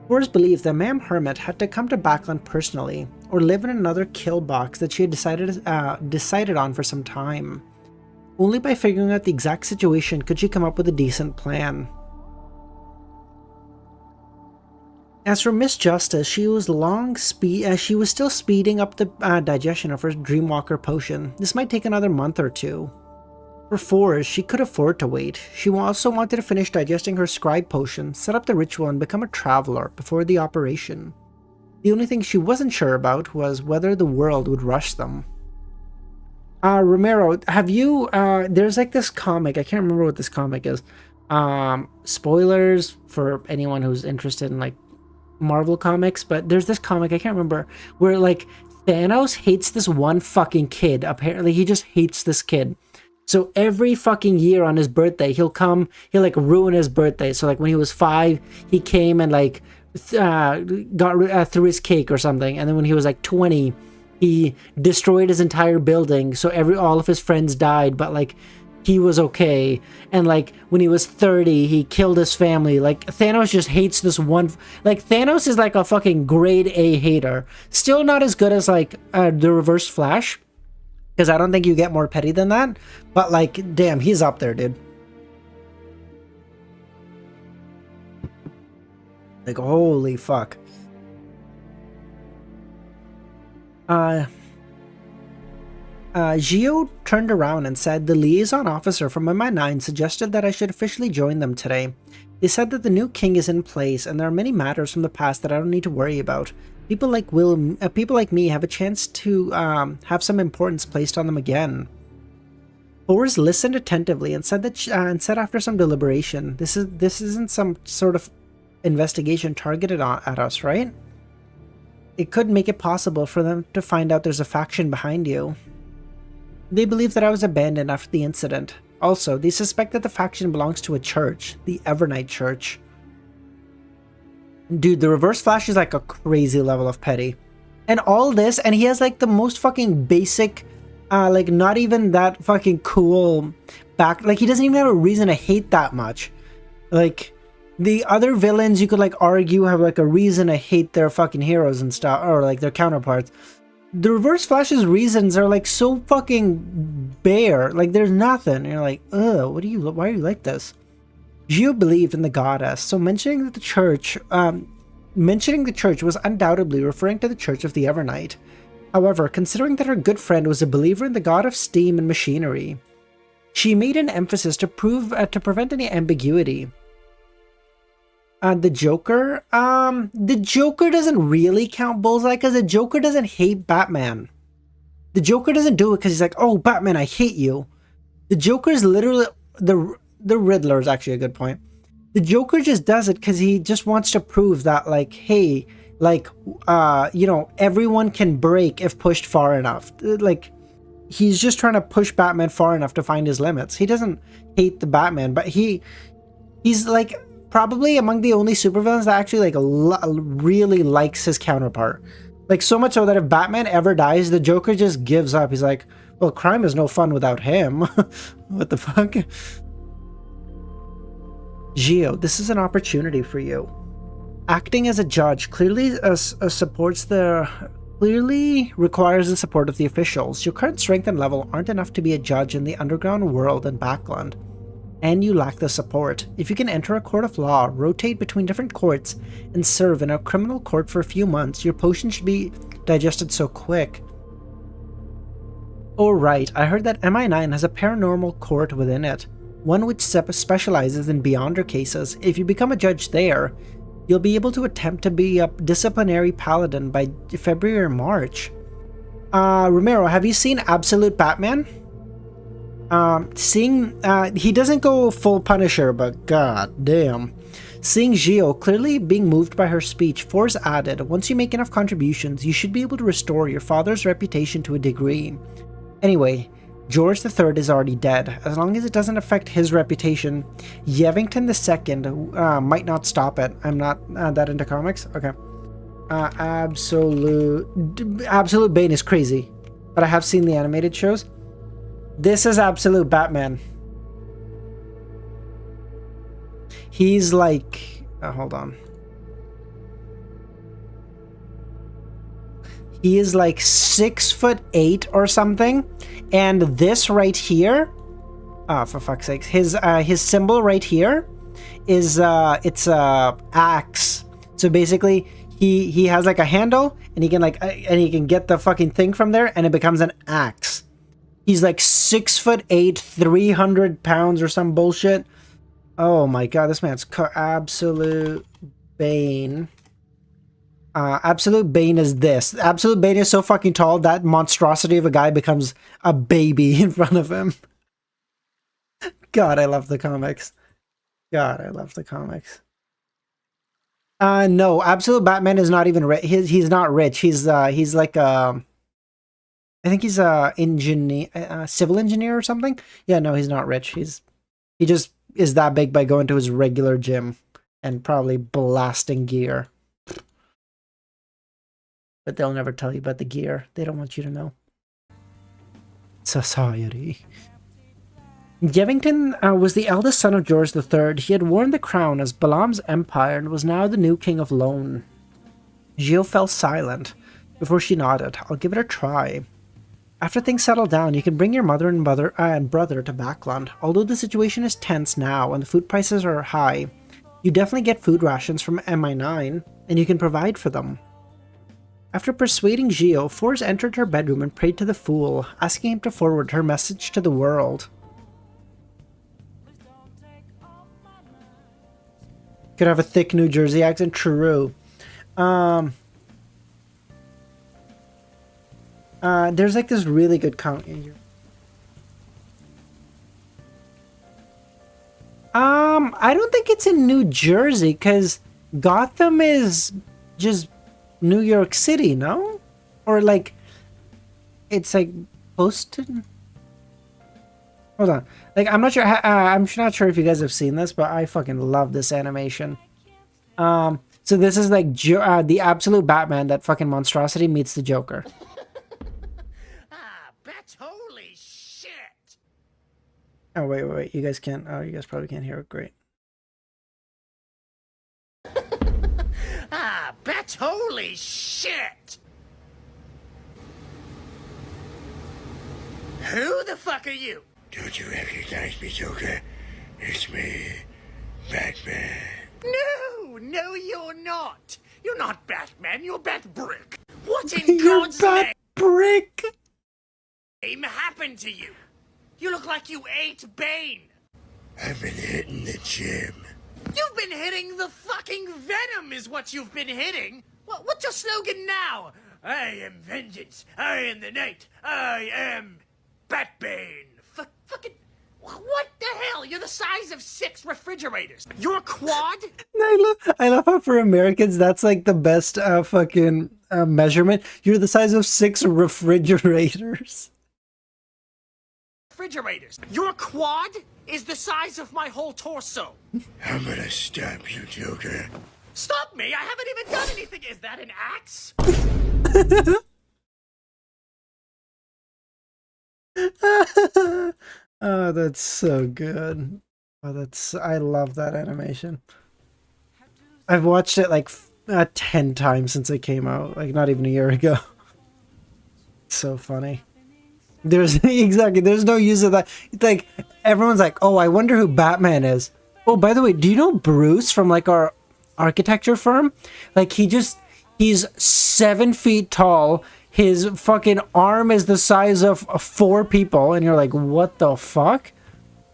Forrest believed that Ma'am Hermit had to come to Backland personally, or live in another kill box that she had decided on for some time. Only by figuring out the exact situation could she come up with a decent plan. As for Miss Justice, she was still speeding up the digestion of her Dreamwalker potion. This might take another month or two. For Forrest, she could afford to wait. She also wanted to finish digesting her scribe potion, set up the ritual, and become a traveler before the operation. The only thing she wasn't sure about was whether the world would rush them. Romero, have you, there's like this comic, I can't remember what this comic is. Spoilers for anyone who's interested in like Marvel comics, but there's this comic, I can't remember, where like Thanos hates this one fucking kid. Apparently he just hates this kid. So every fucking year on his birthday, he'll like ruin his birthday. So like when he was 5, he came and like got through his cake or something. And then when he was like 20, he destroyed his entire building. So all of his friends died, but like he was okay. And like when he was 30, he killed his family. Like Thanos just hates this one. Like Thanos is like a fucking grade A hater. Still not as good as like the Reverse Flash, because I don't think you get more petty than that. But like, damn, he's up there, dude. Like, holy fuck. Gio turned around and said the liaison officer from MI9 suggested that I should officially join them today. They said that the new king is in place and there are many matters from the past that I don't need to worry about. People like me have a chance to have some importance placed on them again. Forrest listened attentively and said after some deliberation, this isn't some sort of investigation targeted at us, right? It could make it possible for them to find out there's a faction behind you. They believe that I was abandoned after the incident. Also, they suspect that the faction belongs to a church, the Evernight Church. Dude, the Reverse Flash is like a crazy level of petty. And all this, and he has like the most fucking basic, like not even that fucking cool like he doesn't even have a reason to hate that much. Like, the other villains you could like argue have like a reason to hate their fucking heroes and stuff, or like their counterparts. The Reverse Flash's reasons are like so fucking bare. Like there's nothing. And you're like, ugh, why are you like this? Gio believed in the goddess, so mentioning the church was undoubtedly referring to the Church of the Evernight. However, considering that her good friend was a believer in the god of steam and machinery, she made an emphasis to prevent any ambiguity. The Joker doesn't really count Bullseye because the Joker doesn't hate Batman. The Joker doesn't do it because he's like, oh, Batman, I hate you. The Joker is literally the Riddler is actually a good point. The Joker just does it because he just wants to prove that, like, hey, like, you know, everyone can break if pushed far enough. Like, he's just trying to push Batman far enough to find his limits. He doesn't hate the Batman, but he's like probably among the only supervillains that actually like really likes his counterpart. Like so much so that if Batman ever dies, the Joker just gives up. He's like, well, crime is no fun without him. What the fuck? Gio, this is an opportunity for you. Acting as a judge clearly requires the support of the officials. Your current strength and level aren't enough to be a judge in the underground world and backland, and you lack the support. If you can enter a court of law, rotate between different courts, and serve in a criminal court for a few months, your potion should be digested so quick. Oh right, I heard that MI9 has a paranormal court within it, one which specializes in beyonder cases. If you become a judge there, you'll be able to attempt to be a disciplinary paladin by February or March. Romero, have you seen Absolute Batman? He doesn't go full Punisher, but god damn. Seeing Gio clearly being moved by her speech, Force added, once you make enough contributions, you should be able to restore your father's reputation to a degree. Anyway, George III is already dead. As long as it doesn't affect his reputation, Yevington II might not stop it. I'm not that into comics. Okay. Absolute Bane is crazy, but I have seen the animated shows. This is Absolute Batman. He's like, hold on. He is like 6'8" or something, and this right here, for fuck's sake, his symbol right here is it's a axe. So basically, he has like a handle, and he can get the fucking thing from there, and it becomes an axe. He's like 6'8", 300 pounds or some bullshit. Oh my god, this man's Absolute Bane. Absolute Bane is this. Absolute Bane is so fucking tall that monstrosity of a guy becomes a baby in front of him. God, I love the comics. God, I love the comics. No, Absolute Batman is not even rich. He's not rich. He's like I think he's a engineer, civil engineer or something. Yeah, no, he's not rich. He just is that big by going to his regular gym and probably blasting gear. But they'll never tell you about the gear. They don't want you to know. Society. Yevington was the eldest son of George III. He had worn the crown as Balaam's empire and was now the new king of Lone. Gio fell silent. Before she nodded, I'll give it a try. After things settle down, you can bring your mother and brother to Backland. Although the situation is tense now and the food prices are high, you definitely get food rations from MI9, and you can provide for them. After persuading Gio, Force entered her bedroom and prayed to the Fool, asking him to forward her message to the world. Could have a thick New Jersey accent? True. There's like this really good comment. I don't think it's in New Jersey, because Gotham is just New York City, no? Or like, it's like Boston? Hold on. Like, I'm not sure. I'm not sure if you guys have seen this, but I fucking love this animation. So this is like the Absolute Batman, that fucking monstrosity meets the Joker. That's holy shit! Oh wait. You guys can't. Oh, you guys probably can't hear it. Great. That's holy shit! Who the fuck are you? Don't you recognize me, Joker? It's me, Batman. No, you're not. You're not Batman, you're Batbrick. What in You're God's Bat Brick. name happened to you? You look like you ate Bane. I've been hitting the gym. You've been hitting the fucking venom is what you've been hitting. What's your slogan now? I am vengeance. I am the night. I am Batbane. Fucking... What the hell? You're the size of 6 refrigerators. You're a quad? I love how for Americans that's like the best fucking measurement. You're the size of 6 refrigerators. Refrigerators. Your quad is the size of my whole torso. I'm gonna stop you, Joker. Stop me! I haven't even done anything! Is that an axe? Oh, that's so good. Oh, I love that animation. I've watched it like 10 times since it came out, like not even a year ago. It's so funny. There's no use of that. It's like everyone's like, oh, I wonder who Batman is. Oh, by the way, do you know Bruce from like our architecture firm? Like he's 7 feet tall. His fucking arm is the size of 4 people, and you're like, what the fuck?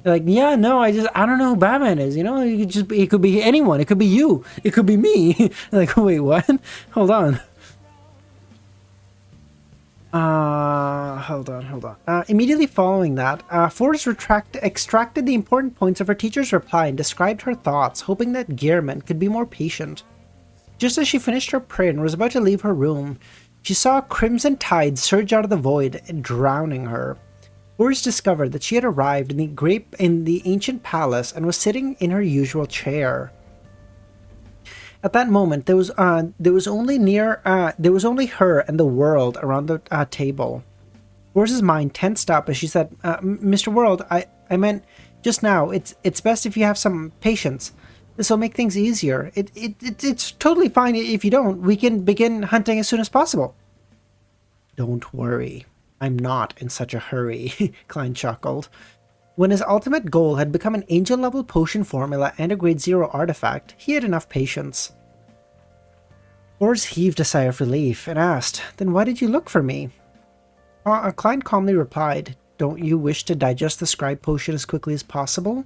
They're like, yeah, no, I don't know who Batman is. You know, it could be anyone. It could be you. It could be me. Like, wait, what? Hold on. Hold on. Immediately following that, Forrest extracted the important points of her teacher's reply and described her thoughts, hoping that Gearman could be more patient. Just as she finished her prayer and was about to leave her room, she saw a crimson tide surge out of the void, drowning her. Forrest discovered that she had arrived in the ancient palace and was sitting in her usual chair. At that moment, there was only her and the world around the table. Forrest's mind tensed up as she said, "Mr. World, I meant just now. It's best if you have some patience. This will make things easier. It's totally fine if you don't. We can begin hunting as soon as possible." "Don't worry. I'm not in such a hurry," Klein chuckled. When his ultimate goal had become an angel-level potion formula and a grade 0 artifact, he had enough patience. Forrest heaved a sigh of relief and asked, "Then why did you look for me?" Klein calmly replied, "Don't you wish to digest the scribe potion as quickly as possible?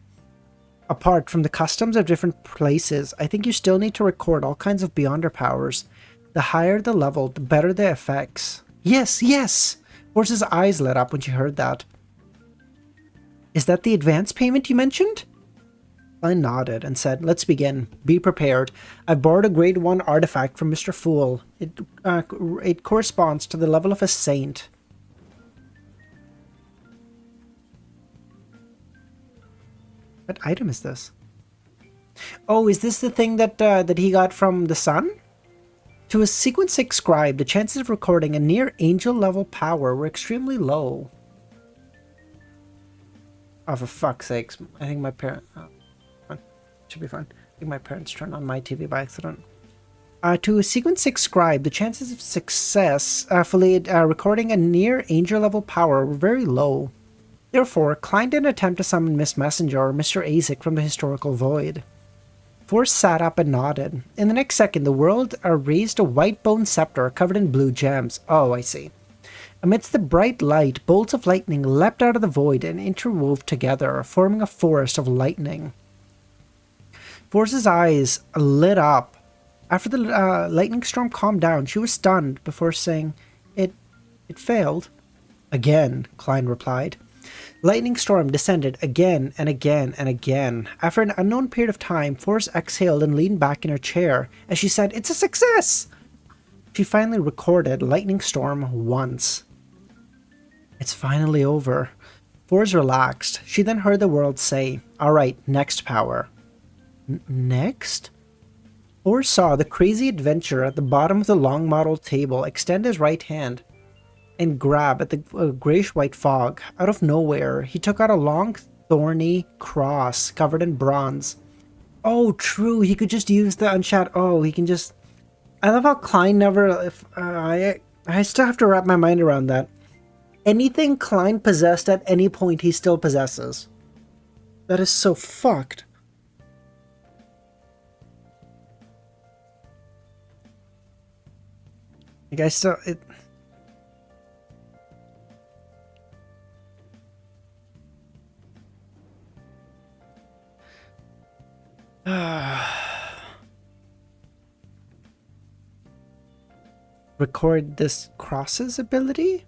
Apart from the customs of different places, I think you still need to record all kinds of Beyonder powers. The higher the level, the better the effects." Yes! Forrest's eyes lit up when she heard that. "Is that the advance payment you mentioned?" Klein nodded and said, "Let's begin. Be prepared. I've borrowed a grade 1 artifact from Mr. Fool. It corresponds to the level of a saint." What item is this? Oh, is this the thing that he got from the sun? To a sequence 6 scribe, the chances of recording a near angel level power were extremely low. Oh, for fuck's sakes. I think my parents... Oh, should be fine. I think my parents turned on my TV by accident. To a sequence 6 scribe, the chances of successfully recording a near angel level power were very low. Therefore, Klein didn't attempt to summon Miss Messenger or Mr. Azek from the historical void. Forrest sat up and nodded. In the next second, the world raised a white bone scepter covered in blue gems. Oh, I see. Amidst the bright light, bolts of lightning leapt out of the void and interwove together, forming a forest of lightning. Forrest's eyes lit up. After the lightning storm calmed down, she was stunned before saying, It failed." "Again," Klein replied. Lightning storm descended again and again and again. After an unknown period of time, Forrest exhaled and leaned back in her chair as she said, "It's a success!" She finally recorded lightning storm once. "It's finally over." Forrest relaxed. She then heard the world say, "All right, next power." Next? Forrest saw the crazy adventurer at the bottom of the long model table extend his right hand and grab at the grayish-white fog. Out of nowhere, he took out a long, thorny cross covered in bronze. Oh, true, he could just use the unshat. Oh, he can just... I love how Klein never... I still have to wrap my mind around that. Anything Klein possessed at any point, he still possesses. That is so fucked. Like, I still... Record this Cross's ability?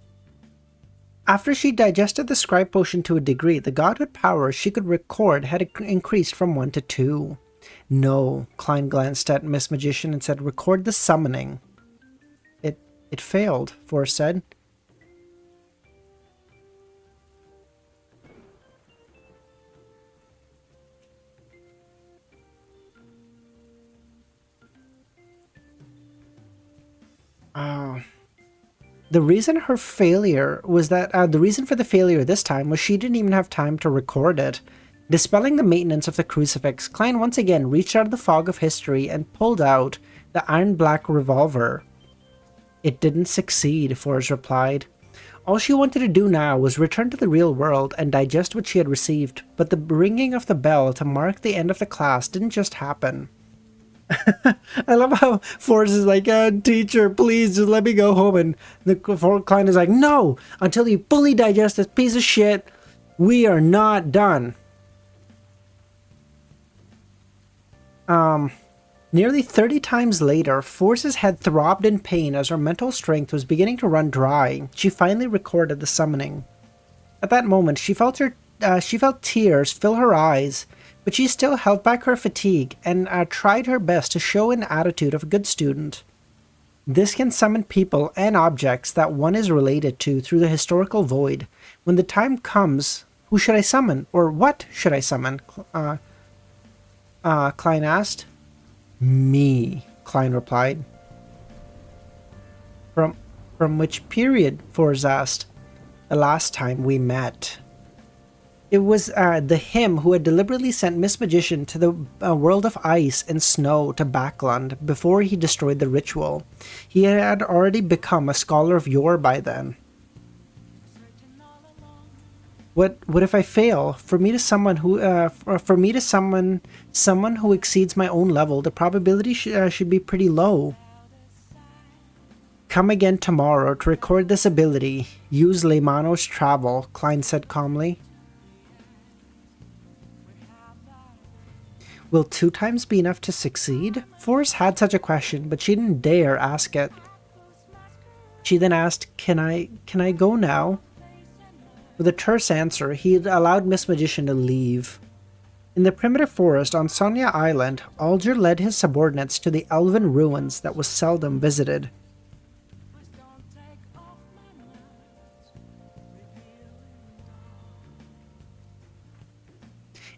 After she digested the scribe potion to a degree, the godhood powers she could record had increased from 1 to 2. No, Klein glanced at Miss Magician and said, record the summoning. It failed, Forrest said. The reason for the failure this time was she didn't even have time to record it. Dispelling the maintenance of the crucifix, Klein once again reached out of the fog of history and pulled out the iron black revolver. It didn't succeed, Forrest replied. All she wanted to do now was return to the real world and digest what she had received, but the ringing of the bell to mark the end of the class didn't just happen. I love how Forrest is like, teacher, please just let me go home. And the Klein is like, no, until you fully digest this piece of shit, we are not done. Nearly 30 times later, Forrest's head throbbed in pain as her mental strength was beginning to run dry. She finally recorded the summoning. At that moment, she felt tears fill her eyes, but she still held back her fatigue and tried her best to show an attitude of a good student. This can summon people and objects that one is related to through the historical void. When the time comes, who should I summon? Or what should I summon? Klein asked. Me, Klein replied. From which period? Forrest asked. The last time we met. It was the him who had deliberately sent Miss Magician to the world of ice and snow to Backland before he destroyed the ritual. He had already become a scholar of yore by then. What if I fail? For me to summon someone who exceeds my own level, the probability should be pretty low. Come again tomorrow to record this ability. Use Leimano's travel, Klein said calmly. Will 2 times be enough to succeed? Forrest had such a question, but she didn't dare ask it. She then asked, Can I go now? With a terse answer, he allowed Miss Magician to leave. In the primitive forest on Sonia Island, Alger led his subordinates to the elven ruins that was seldom visited.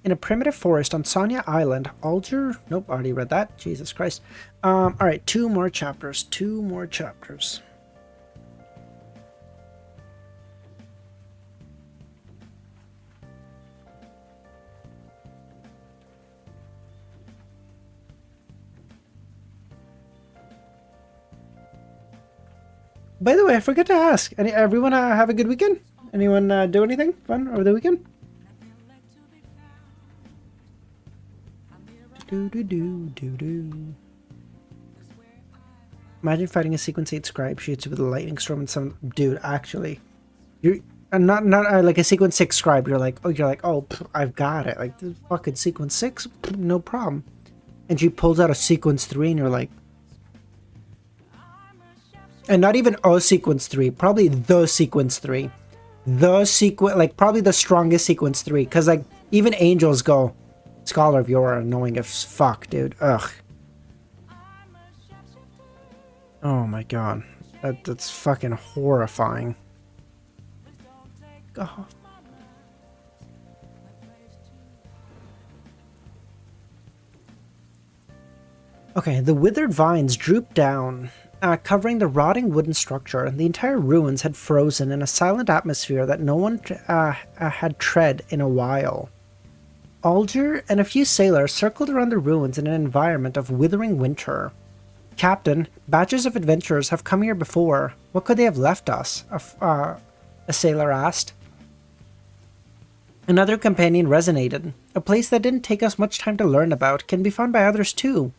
In a primitive forest on Sonia Island, Alger... Nope, I already read that. Jesus Christ. Alright, 2 more chapters. 2 more chapters. By the way, I forgot to ask. Everyone have a good weekend? Anyone do anything fun over the weekend? Imagine fighting a sequence 8 scribe shoots with a lightning storm and some dude. Actually, you're not like a sequence 6 scribe. You're like, oh, I've got it. Like this fucking sequence 6, no problem. And she pulls out a sequence 3, and you're like, and not even a sequence 3, probably the sequence 3, probably the strongest sequence 3. Because like even angels go. Scholar of yore, annoying as fuck, dude. Ugh. Oh my god. That's fucking horrifying. God. Okay, the withered vines drooped down, covering the rotting wooden structure, and the entire ruins had frozen in a silent atmosphere that no one had tread in a while. Alger and a few sailors circled around the ruins in an environment of withering winter. Captain, batches of adventurers have come here before. What could they have left us? A a sailor asked. Another companion resonated. A place that didn't take us much time to learn about can be found by others too.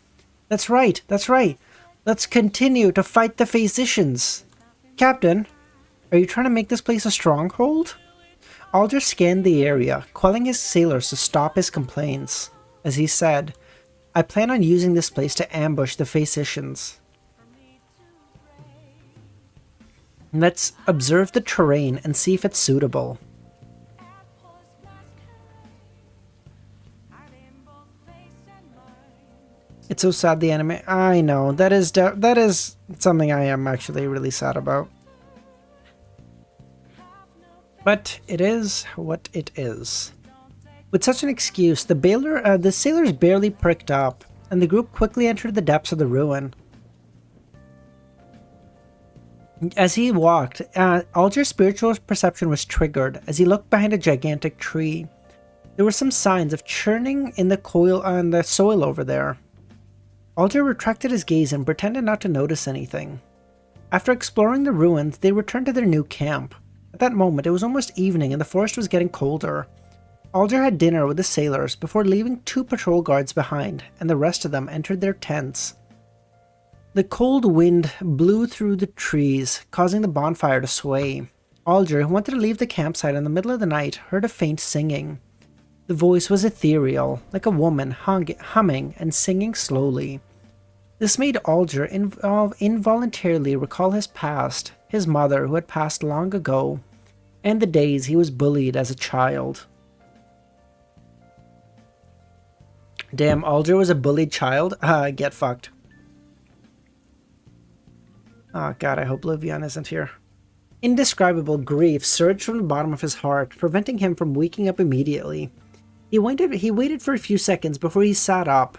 That's right, that's right. Let's continue to fight the physicians. Captain, are you trying to make this place a stronghold? Alger scanned the area, quelling his sailors to stop his complaints. As he said, I plan on using this place to ambush the physicians. Let's observe the terrain and see if it's suitable. It's so sad the anime. I know, that is something I am actually really sad about. But it is what it is. With such an excuse, the sailors barely perked up, and the group quickly entered the depths of the ruin. As he walked, Alger's spiritual perception was triggered as he looked behind a gigantic tree. There were some signs of churning in the soil over there. Alger retracted his gaze and pretended not to notice anything. After exploring the ruins, they returned to their new camp. At that moment, it was almost evening and the forest was getting colder. Alger had dinner with the sailors before leaving 2 patrol guards behind, and the rest of them entered their tents. The cold wind blew through the trees, causing the bonfire to sway. Alger, who wanted to leave the campsite in the middle of the night, heard a faint singing. The voice was ethereal, like a woman humming and singing slowly. This made Alger involuntarily recall his past, his mother who had passed long ago, and the days he was bullied as a child. Damn, Alger was a bullied child? Get fucked. Oh god, I hope Livian isn't here. Indescribable grief surged from the bottom of his heart, preventing him from waking up immediately. He waited for a few seconds before he sat up.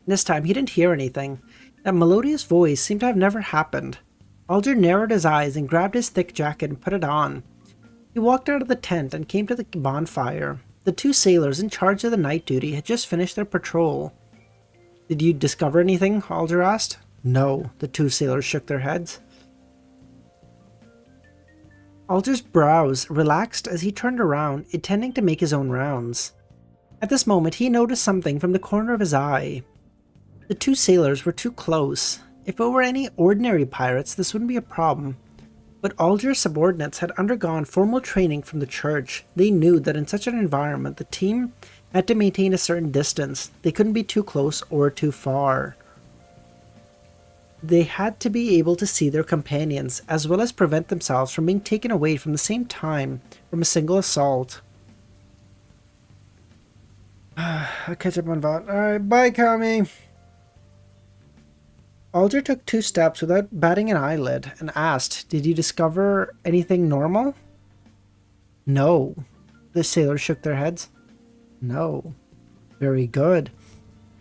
This time, he didn't hear anything. That melodious voice seemed to have never happened. Alger narrowed his eyes and grabbed his thick jacket and put it on. He walked out of the tent and came to the bonfire. The 2 sailors in charge of the night duty had just finished their patrol. Did you discover anything? Alger asked. No, the 2 sailors shook their heads. Alger's brows relaxed as he turned around, intending to make his own rounds. At this moment, he noticed something from the corner of his eye. The 2 sailors were too close. If it were any ordinary pirates, this wouldn't be a problem. But Alger's subordinates had undergone formal training from the church. They knew that in such an environment, the team had to maintain a certain distance. They couldn't be too close or too far. They had to be able to see their companions, as well as prevent themselves from being taken away from the same time from a single assault. I'll catch up on VOD. Alright, bye, Kami! Alger took 2 steps without batting an eyelid and asked, Did you discover anything normal? No. The sailors shook their heads. No. Very good.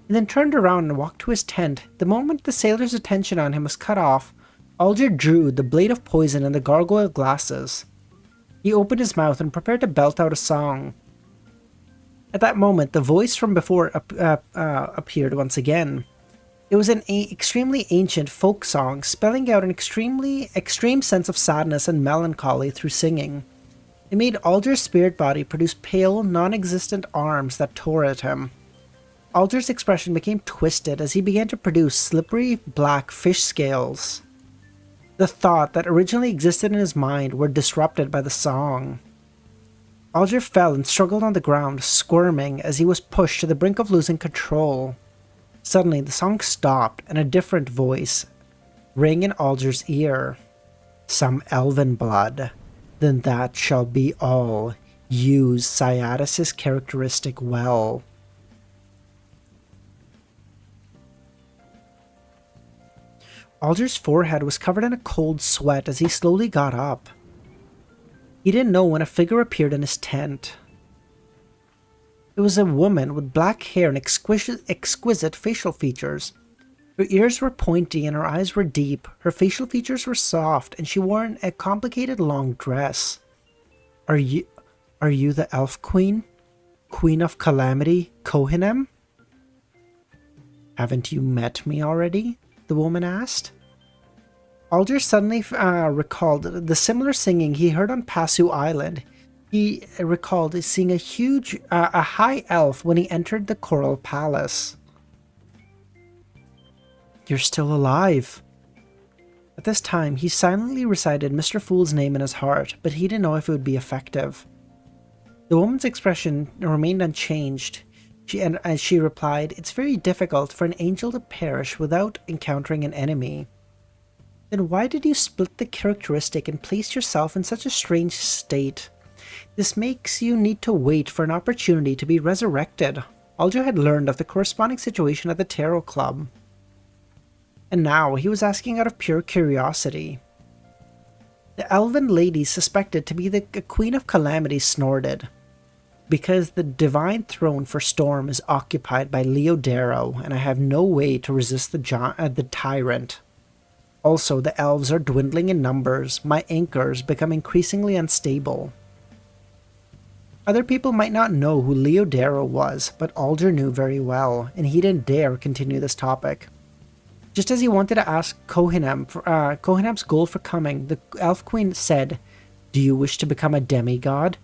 He then turned around and walked to his tent. The moment the sailor's attention on him was cut off, Alger drew the blade of poison and the gargoyle glasses. He opened his mouth and prepared to belt out a song. At that moment, the voice from before appeared once again. It was an extremely ancient folk song, spelling out an extreme sense of sadness and melancholy through singing. It made Alger's spirit body produce pale, non-existent arms that tore at him. Alger's expression became twisted as he began to produce slippery black fish scales. The thought that originally existed in his mind were disrupted by the song. Alger fell and struggled on the ground, squirming as he was pushed to the brink of losing control. Suddenly, the song stopped and a different voice rang in Alger's ear. Some elven blood, then that shall be all. Use Cyatus's characteristic well. Alger's forehead was covered in a cold sweat as he slowly got up. He didn't know when a figure appeared in his tent. It was a woman with black hair and exquisite facial features. Her ears were pointy and her eyes were deep. Her facial features were soft and she wore a complicated long dress. Are you the elf queen? Queen of Calamity, Kohanem? Haven't you met me already? The woman asked. Alger suddenly recalled the similar singing he heard on Pasu Island. He recalled seeing a high elf when he entered the Coral Palace. You're still alive. At this time, he silently recited Mr. Fool's name in his heart, but he didn't know if it would be effective. The woman's expression remained unchanged. As she replied, "It's very difficult for an angel to perish without encountering an enemy." Then why did you split the characteristic and place yourself in such a strange state? This makes you need to wait for an opportunity to be resurrected. Alger had learned of the corresponding situation at the Tarot Club. And now he was asking out of pure curiosity. The elven lady suspected to be the Queen of Calamity snorted. Because the divine throne for Storm is occupied by Leonard, and I have no way to resist the tyrant. Also, the elves are dwindling in numbers, my anchors become increasingly unstable. Other people might not know who Leonard was, but Alger knew very well, and he didn't dare continue this topic. Just as he wanted to ask Kohenam's goal for coming, the Elf Queen said, "Do you wish to become a demigod?"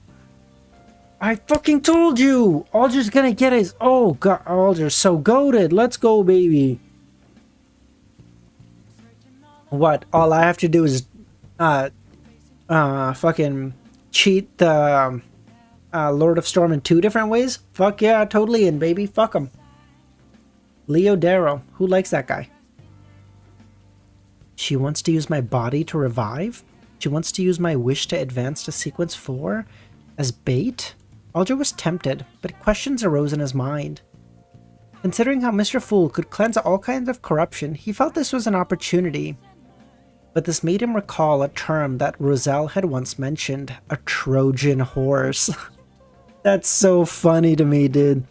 I fucking told you! Alger's gonna get his... Oh god, Alger's so goated! Let's go, baby! What? All I have to do is fucking cheat the Lord of Storm in 2 different ways? Fuck yeah, totally in, baby. Fuck him. Leo Darrow. Who likes that guy? She wants to use my body to revive? She wants to use my wish to advance to sequence 4 as bait? Alger was tempted, but questions arose in his mind. Considering how Mr. Fool could cleanse all kinds of corruption, he felt this was an opportunity. But this made him recall a term that Roselle had once mentioned, a Trojan horse. That's so funny to me, dude.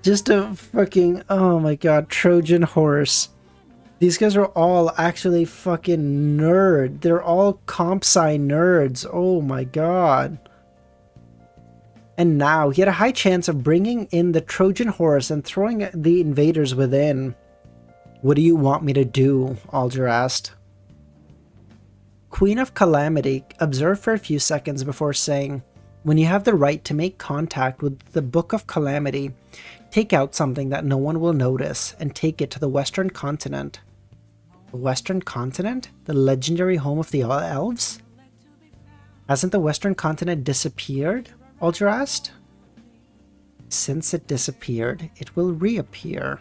Just a fucking, oh my god, Trojan horse. These guys are all actually fucking nerd. They're all comp sci nerds. Oh my god. And now he had a high chance of bringing in the Trojan horse and throwing the invaders within. What do you want me to do? Alger asked. Queen of Calamity observed for a few seconds before saying, "When you have the right to make contact with the Book of Calamity, take out something that no one will notice and take it to the Western Continent." The Western Continent? The legendary home of the elves? Hasn't the Western Continent disappeared? Alger asked. Since it disappeared, it will reappear.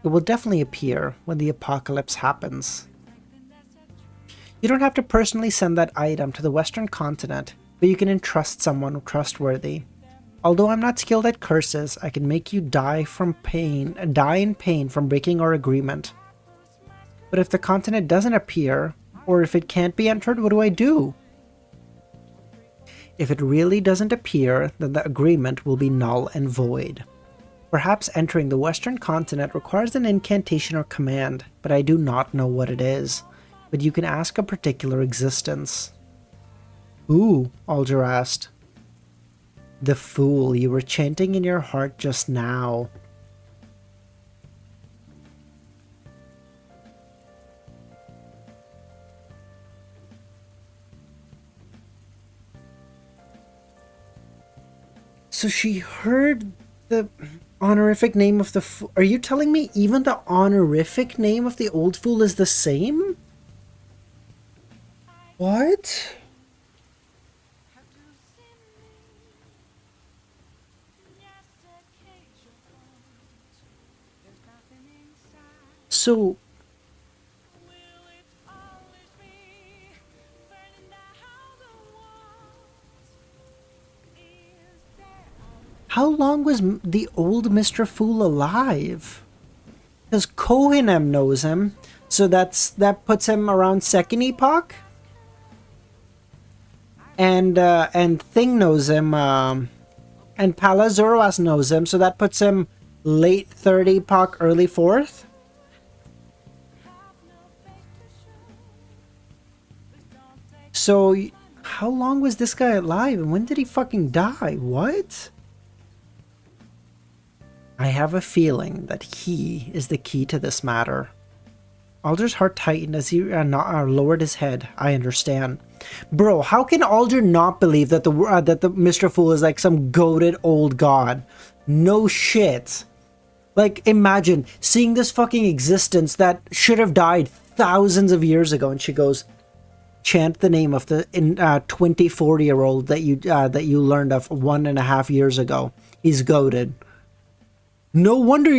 It will definitely appear when the apocalypse happens. You don't have to personally send that item to the Western Continent, but you can entrust someone trustworthy. Although I'm not skilled at curses, I can make you die in pain from breaking our agreement. But if the continent doesn't appear, or if it can't be entered, what do I do? If it really doesn't appear, then the agreement will be null and void. Perhaps entering the Western Continent requires an incantation or command, but I do not know what it is. But you can ask a particular existence. Who? Alger asked. The fool you were chanting in your heart just now. So she heard the honorific name of the fool. Are you telling me even the honorific name of the old fool is the same? What? So how long was the old Mr. Fool alive? Because Kohenam knows him, so that puts him around Second Epoch. And Thing knows him, and Palazoroas knows him, so that puts him late Third Epoch, early Fourth. So, how long was this guy alive, and when did he fucking die? What? I have a feeling that he is the key to this matter. Alger's heart tightened as he lowered his head. I understand. Bro, how can Alger not believe that the Mr. Fool is like some goated old god? No shit. Like, imagine seeing this fucking existence that should have died thousands of years ago, and she goes, chant the name of the 24-year-old that you learned of 1.5 years ago. He's goated. No wonder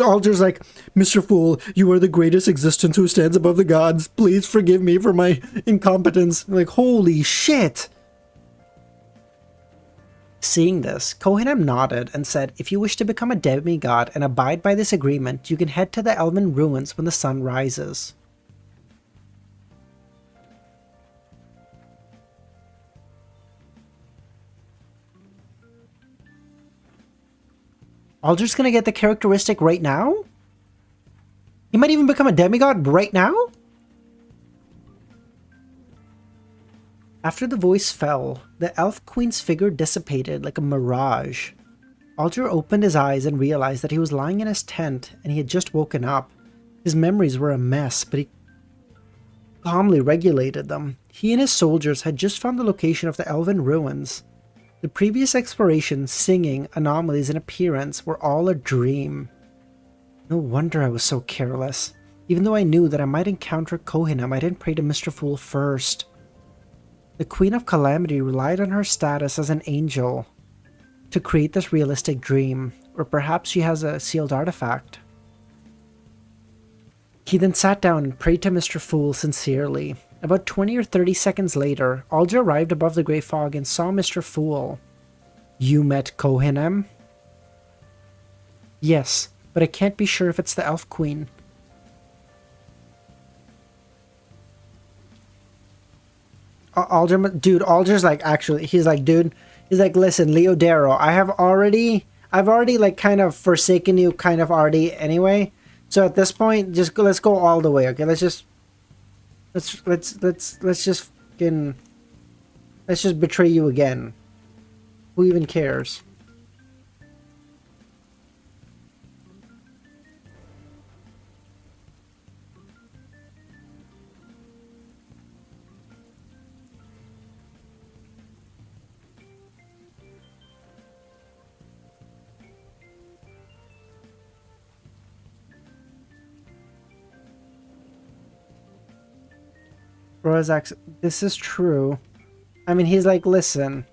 Alger's like, Mr. Fool, you are the greatest existence who stands above the gods. Please forgive me for my incompetence. Like, holy shit. Seeing this, Kohanem nodded and said, if you wish to become a demigod and abide by this agreement, you can head to the Elven ruins when the sun rises. Alger's gonna get the characteristic right now? He might even become a demigod right now? After the voice fell, the elf queen's figure dissipated like a mirage. Alger opened his eyes and realized that he was lying in his tent and he had just woken up. His memories were a mess, but he calmly regulated them. He and his soldiers had just found the location of the elven ruins. The previous exploration, singing, anomalies, and appearance were all a dream. No wonder I was so careless. Even though I knew that I might encounter Kohanem, I didn't pray to Mr. Fool first. The Queen of Calamity relied on her status as an angel to create this realistic dream, or perhaps she has a sealed artifact. He then sat down and prayed to Mr. Fool sincerely. About 20 or 30 seconds later, Alger arrived above the grey fog and saw Mr. Fool. You met Kohanem? Yes, but I can't be sure if it's the Elf Queen. Alger's like, actually, he's like, listen, Leodero, I've already like kind of forsaken you kind of already anyway. So at this point, let's go all the way, okay? Let's just betray you again. Who even cares? Rozak, this is true. I mean, he's like, listen,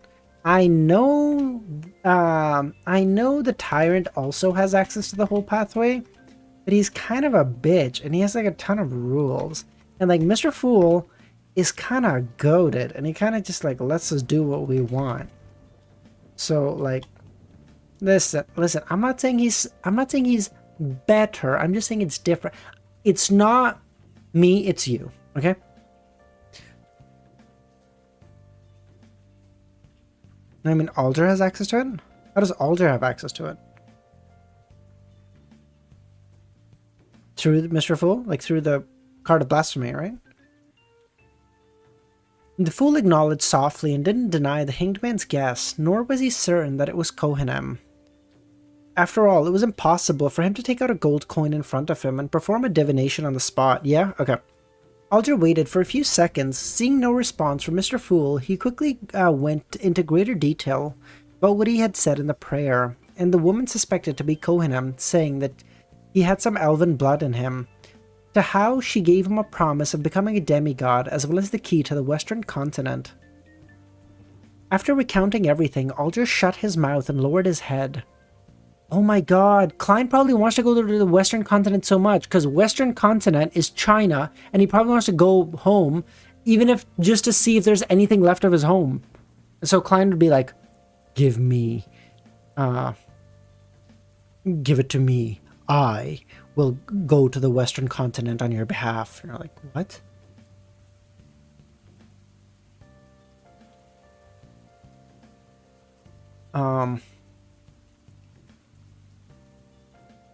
I know the tyrant also has access to the whole pathway, but he's kind of a bitch, and he has like a ton of rules. And like, Mr. Fool is kind of goated, and he kind of just like lets us do what we want. So like, listen, I'm not saying he's better. I'm just saying it's different. It's not me, it's you, okay? I mean, Alger has access to it? How does Alger have access to it? Through Mr. Fool? Like through the card of blasphemy, right? The Fool acknowledged softly and didn't deny the hanged man's guess, nor was he certain that it was Kohanem. After all, it was impossible for him to take out a gold coin in front of him and perform a divination on the spot. Yeah? Okay. Alger waited for a few seconds. Seeing no response from Mr. Fool, he quickly went into greater detail about what he had said in the prayer, and the woman suspected to be Kohanem, saying that he had some elven blood in him, to how she gave him a promise of becoming a demigod as well as the key to the western continent. After recounting everything, Alger shut his mouth and lowered his head. Oh my god, Klein probably wants to go to the western continent so much because western continent is China, and he probably wants to go home even if just to see if there's anything left of his home. And so Klein would be like, give it to me. I will go to the western continent on your behalf. And you're like, what?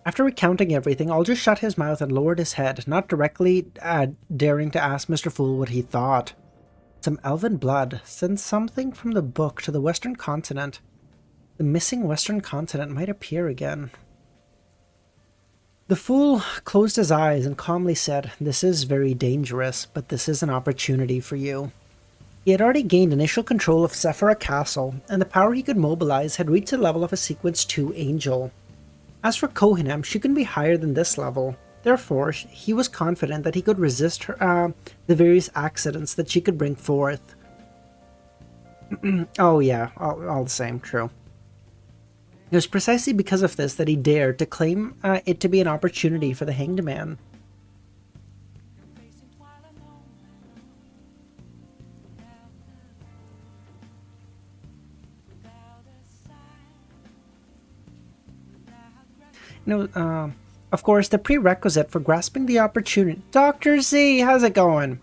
After recounting everything, Alger shut his mouth and lowered his head, not directly daring to ask Mr. Fool what he thought. Some elven blood sent something from the book to the western continent. The missing western continent might appear again. The fool closed his eyes and calmly said, "This is very dangerous, but this is an opportunity for you." He had already gained initial control of Sephira Castle, and the power he could mobilize had reached the level of a Sequence 2 angel. As for Kohanem, she couldn't be higher than this level. Therefore, he was confident that he could resist her, the various accidents that she could bring forth. Oh yeah, all the same, true. It was precisely because of this that he dared to claim it to be an opportunity for the Hanged Man. Of course, the prerequisite for grasping the opportunity... Dr. Z, how's it going?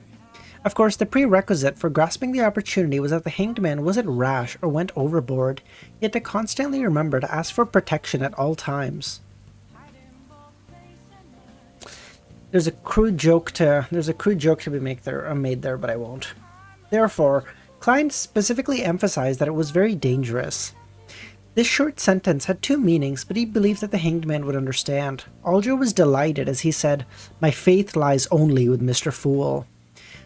Of course, the prerequisite for grasping the opportunity was that the Hanged Man wasn't rash or went overboard. He had to constantly remember to ask for protection at all times. There's a crude joke to be made there, but I won't. Therefore, Klein specifically emphasized that it was very dangerous. This short sentence had two meanings, but he believed that the Hanged Man would understand. Alger was delighted as he said, "My faith lies only with Mr. Fool."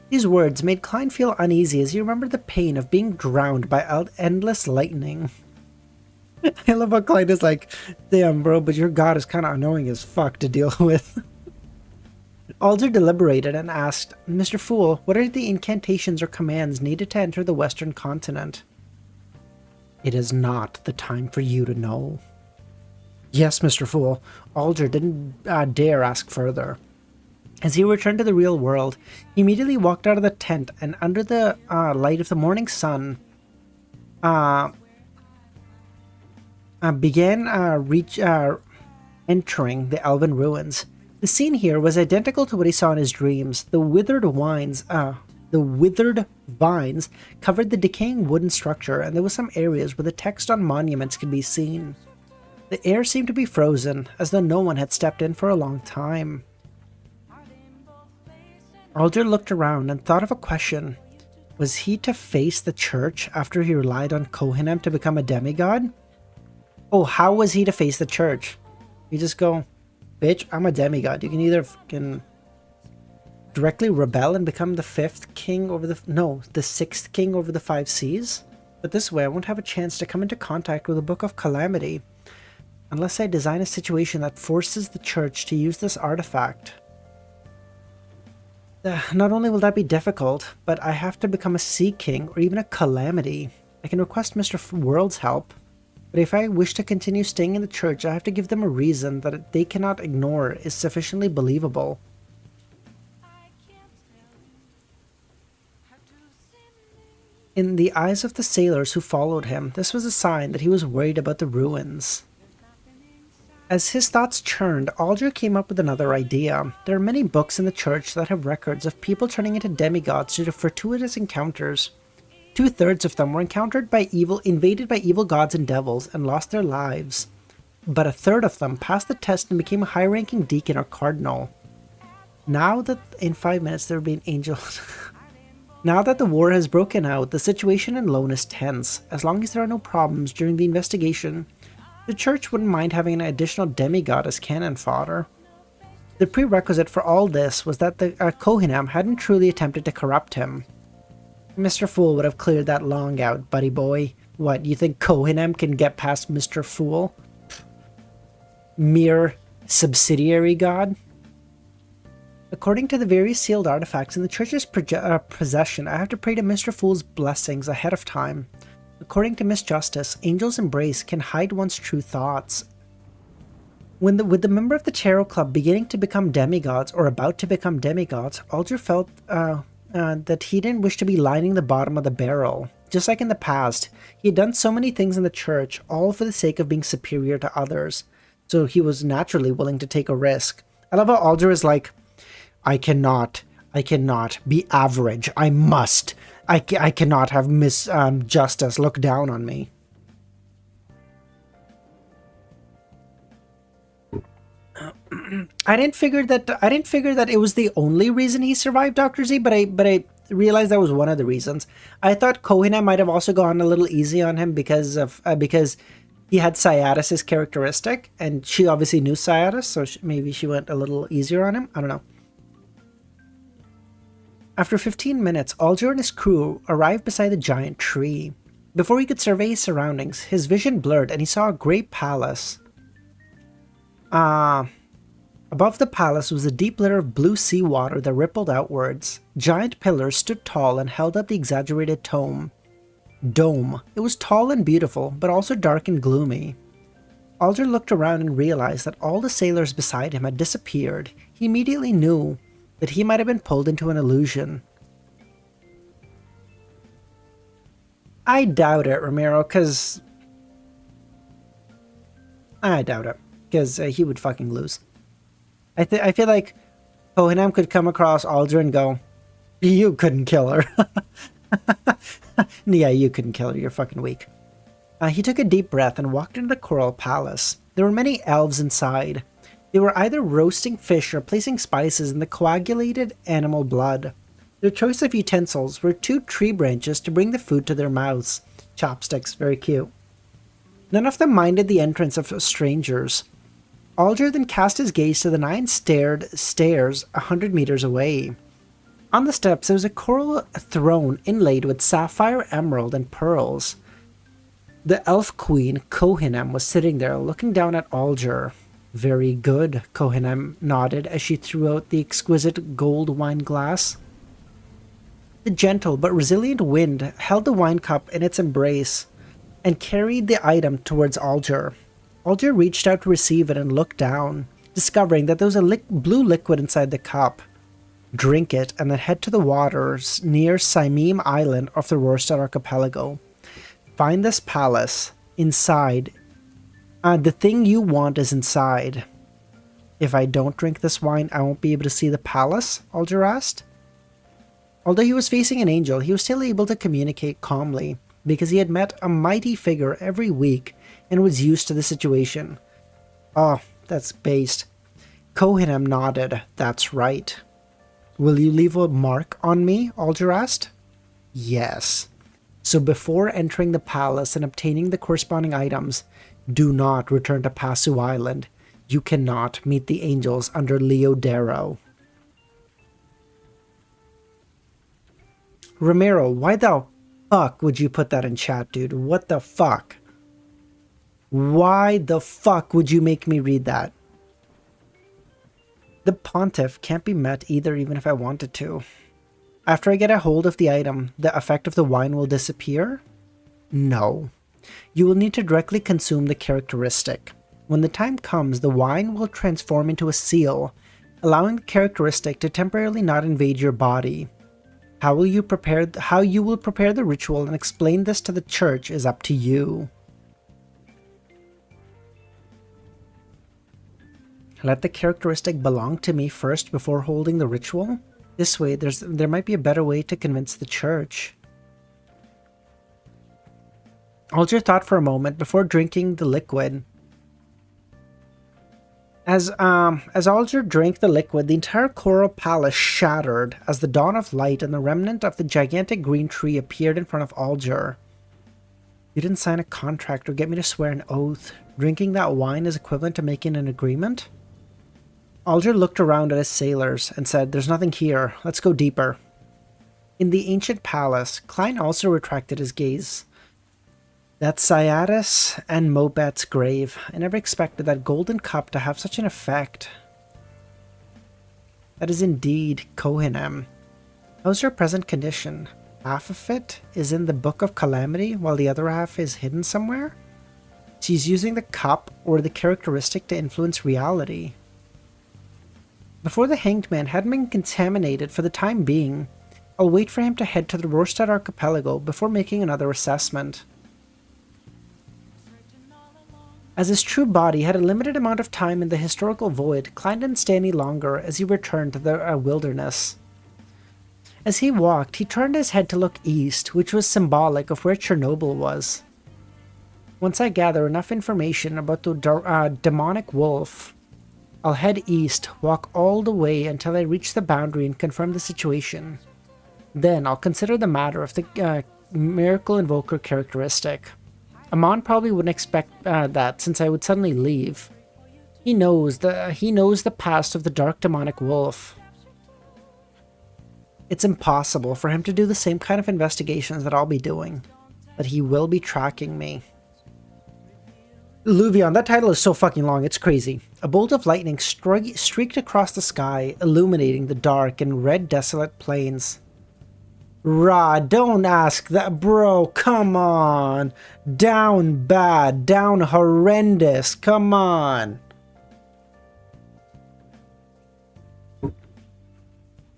These words made Klein feel uneasy as he remembered the pain of being drowned by endless lightning. I love how Klein is like, "Damn bro, but your god is kinda annoying as fuck to deal with." Alger deliberated and asked, "Mr. Fool, what are the incantations or commands needed to enter the Western continent?" "It is not the time for you to know." "Yes, Mr. Fool." Alger didn't dare ask further. As he returned to the real world, he immediately walked out of the tent and under the light of the morning sun began entering the elven ruins. The scene here was identical to what he saw in his dreams. The withered vines covered the decaying wooden structure, and there were some areas where the text on monuments could be seen. The air seemed to be frozen, as though no one had stepped in for a long time. Alger looked around and thought of a question. Was he to face the church after he relied on Kohanem to become a demigod? Oh, how was he to face the church? You just go, "Bitch, I'm a demigod." You can either fucking directly rebel and become the sixth king over the 5 seas. But this way I won't have a chance to come into contact with the Book of Calamity unless I design a situation that forces the church to use this artifact. Not only will that be difficult, but I have to become a Sea King or even a Calamity. I can request Mr. World's help, but if I wish to continue staying in the church, I have to give them a reason that they cannot ignore is sufficiently believable. In the eyes of the sailors who followed him, this was a sign that he was worried about the ruins. As his thoughts churned, Alger came up with another idea. There are many books in the church that have records of people turning into demigods due to fortuitous encounters. 2/3 of them were invaded by evil gods and devils and lost their lives. But 1/3 of them passed the test and became a high-ranking deacon or cardinal. Now that in 5 minutes there will be an angel... Now that the war has broken out, the situation in Lone is tense. As long as there are no problems during the investigation, the church wouldn't mind having an additional demigod as cannon fodder. The prerequisite for all this was that the Kohanem hadn't truly attempted to corrupt him. Mr. Fool would have cleared that long out, buddy boy. What, you think Kohanem can get past Mr. Fool? Mere subsidiary god? According to the various sealed artifacts in the church's possession, I have to pray to Mr. Fool's blessings ahead of time. According to Miss Justice, Angel's Embrace can hide one's true thoughts. With the member of the Tarot Club beginning to become demigods, or about to become demigods, Alger felt that he didn't wish to be lining the bottom of the barrel. Just like in the past, he had done so many things in the church, all for the sake of being superior to others, so he was naturally willing to take a risk. I love how Alger is like, I cannot be average. I must. I cannot have Miss Justice look down on me. I didn't figure that it was the only reason he survived Dr. Z, but I realized that was one of the reasons. I thought Kohanem might have also gone a little easy on him because he had Cyatus' characteristic, and she obviously knew Cyatus, so maybe she went a little easier on him. I don't know. After 15 minutes, Alger and his crew arrived beside the giant tree. Before he could survey his surroundings, his vision blurred and he saw a great palace. Above the palace was a deep layer of blue seawater that rippled outwards. Giant pillars stood tall and held up the exaggerated dome. It was tall and beautiful, but also dark and gloomy. Alger looked around and realized that all the sailors beside him had disappeared. He immediately knew that he might have been pulled into an illusion. I doubt it, Ramiro, because... I doubt it, because he would fucking lose. I feel like Kohenam could come across Alger and go, you couldn't kill her. Yeah, you couldn't kill her, you're fucking weak. He took a deep breath and walked into the coral palace. There were many elves inside. They were either roasting fish or placing spices in the coagulated animal blood. Their choice of utensils were 2 tree branches to bring the food to their mouths. Chopsticks, very cute. None of them minded the entrance of strangers. Alger then cast his gaze to the 9 stairs 100 meters away. On the steps there was a coral throne inlaid with sapphire, emerald, and pearls. The elf queen, Kohenam, was sitting there looking down at Alger. Very good, Kohenam nodded as she threw out the exquisite gold wine glass. The gentle but resilient wind held the wine cup in its embrace and carried the item towards Alger. Alger reached out to receive it and looked down, discovering that there was a blue liquid inside the cup. Drink it and then head to the waters near Saimim Island off the Rorstad Archipelago. Find this palace. Inside. The thing you want is inside. If I don't drink this wine, I won't be able to see the palace? Alger asked. Although he was facing an angel, he was still able to communicate calmly, because he had met a mighty figure every week and was used to the situation. Oh, that's based. Kohenam nodded. That's right. Will you leave a mark on me? Alger asked. Yes. So before entering the palace and obtaining the corresponding items, do not return to Passu Island. You cannot meet the angels under Leodero. Ramiro, why the fuck would you put that in chat, dude? What the fuck? Why the fuck would you make me read that? The pontiff can't be met either, even if I wanted to. After I get a hold of the item, the effect of the wine will disappear? No. You will need to directly consume the characteristic. When the time comes, the wine will transform into a seal, allowing the characteristic to temporarily not invade your body. How you will prepare the ritual and explain this to the church is up to you. Let the characteristic belong to me first before holding the ritual? This way, there might be a better way to convince the church. Alger thought for a moment before drinking the liquid. As Alger drank the liquid, the entire coral palace shattered as the dawn of light and the remnant of the gigantic green tree appeared in front of Alger. You didn't sign a contract or get me to swear an oath. Drinking that wine is equivalent to making an agreement? Alger looked around at his sailors and said, "There's nothing here. Let's go deeper." In the ancient palace, Klein also retracted his gaze. That's Cyatus and Mobet's grave. I never expected that golden cup to have such an effect. That is indeed Kohenam. How's her present condition? Half of it is in the Book of Calamity, while the other half is hidden somewhere? She's using the cup or the characteristic to influence reality. Before the Hanged Man hadn't been contaminated for the time being, I'll wait for him to head to the Rorstad Archipelago before making another assessment. As his true body had a limited amount of time in the historical void, Klein didn't stay any longer as he returned to the wilderness. As he walked, he turned his head to look east, which was symbolic of where Chernobyl was. Once I gather enough information about the demonic wolf, I'll head east, walk all the way until I reach the boundary and confirm the situation. Then I'll consider the matter of the Miracle Invoker characteristic. Amon probably wouldn't expect that since I would suddenly leave. He knows the past of the dark demonic wolf. It's impossible for him to do the same kind of investigations that I'll be doing, but he will be tracking me. Luvion, that title is so fucking long, it's crazy. A bolt of lightning streaked across the sky, illuminating the dark and red desolate plains. Rah, don't ask that, bro, come on. Down bad, down horrendous, come on.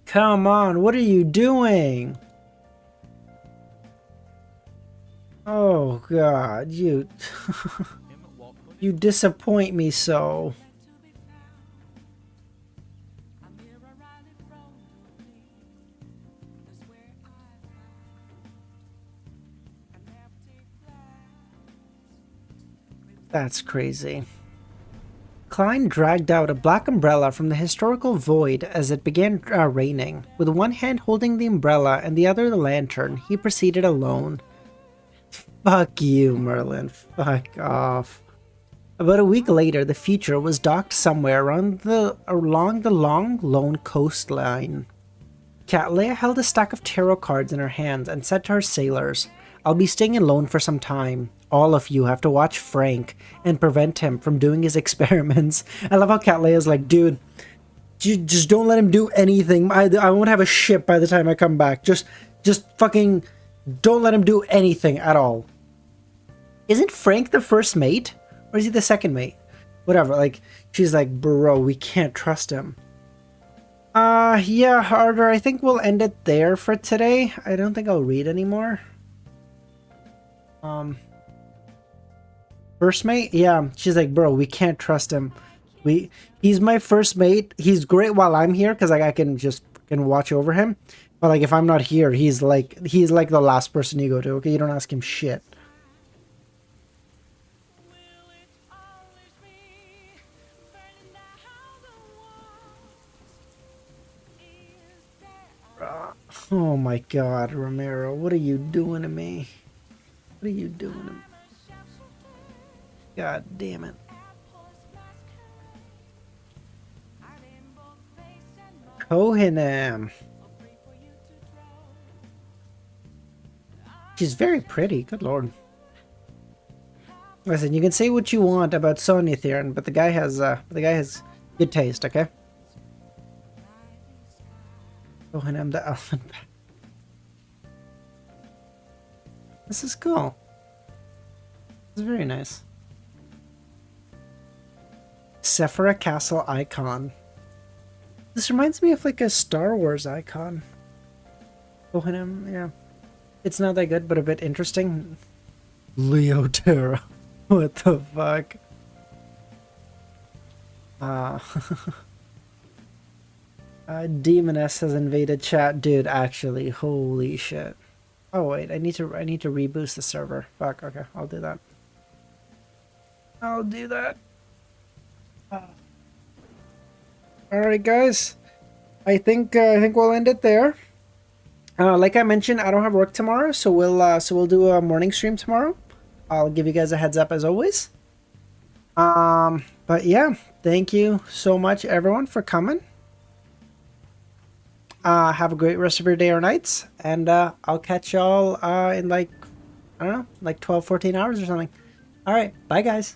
Come on, what are you doing? Oh god, you... You disappoint me so. That's crazy. Klein dragged out a black umbrella from the historical void as it began raining. With one hand holding the umbrella and the other the lantern, he proceeded alone. Fuck you, Merlin. Fuck off. About a week later, the future was docked somewhere along the long, lone coastline. Leia held a stack of tarot cards in her hands and said to her sailors, "I'll be staying alone for some time. All of you have to watch Frank and prevent him from doing his experiments." I love how Leia's like, dude, just don't let him do anything. I won't have a ship by the time I come back. Just fucking don't let him do anything at all. Isn't Frank the first mate? Or is he the second mate? Whatever, like, she's like, bro, we can't trust him. Yeah, Audrey, I think we'll end it there for today. I don't think I'll read anymore. First mate? Yeah, she's like, bro, we can't trust him. He's my first mate. He's great while I'm here, because like, I can watch over him. But like, if I'm not here, he's like the last person you go to, okay? You don't ask him shit. Oh my god, Romero, what are you doing to me? What are you doing to me? God damn it. Kohinam. She's very pretty, good lord. Listen, you can say what you want about Sonya Theron, but the guy has good taste, okay? Kohinam the elephant. This is cool. This is very nice. Sephira Castle icon. This reminds me of like a Star Wars icon. Kohinam, yeah. It's not that good, but a bit interesting. Leo Terra. What the fuck? Demoness has invaded chat, dude. Actually, holy shit. Oh wait, I need to reboost the server. Fuck. Okay, I'll do that. I'll do that. All right, guys. I think we'll end it there. Like I mentioned, I don't have work tomorrow, so we'll do a morning stream tomorrow. I'll give you guys a heads up as always. But yeah, thank you so much everyone for coming. Have a great rest of your day or nights, and I'll catch y'all in like, I don't know, like 12-14 hours or something. All right, bye guys.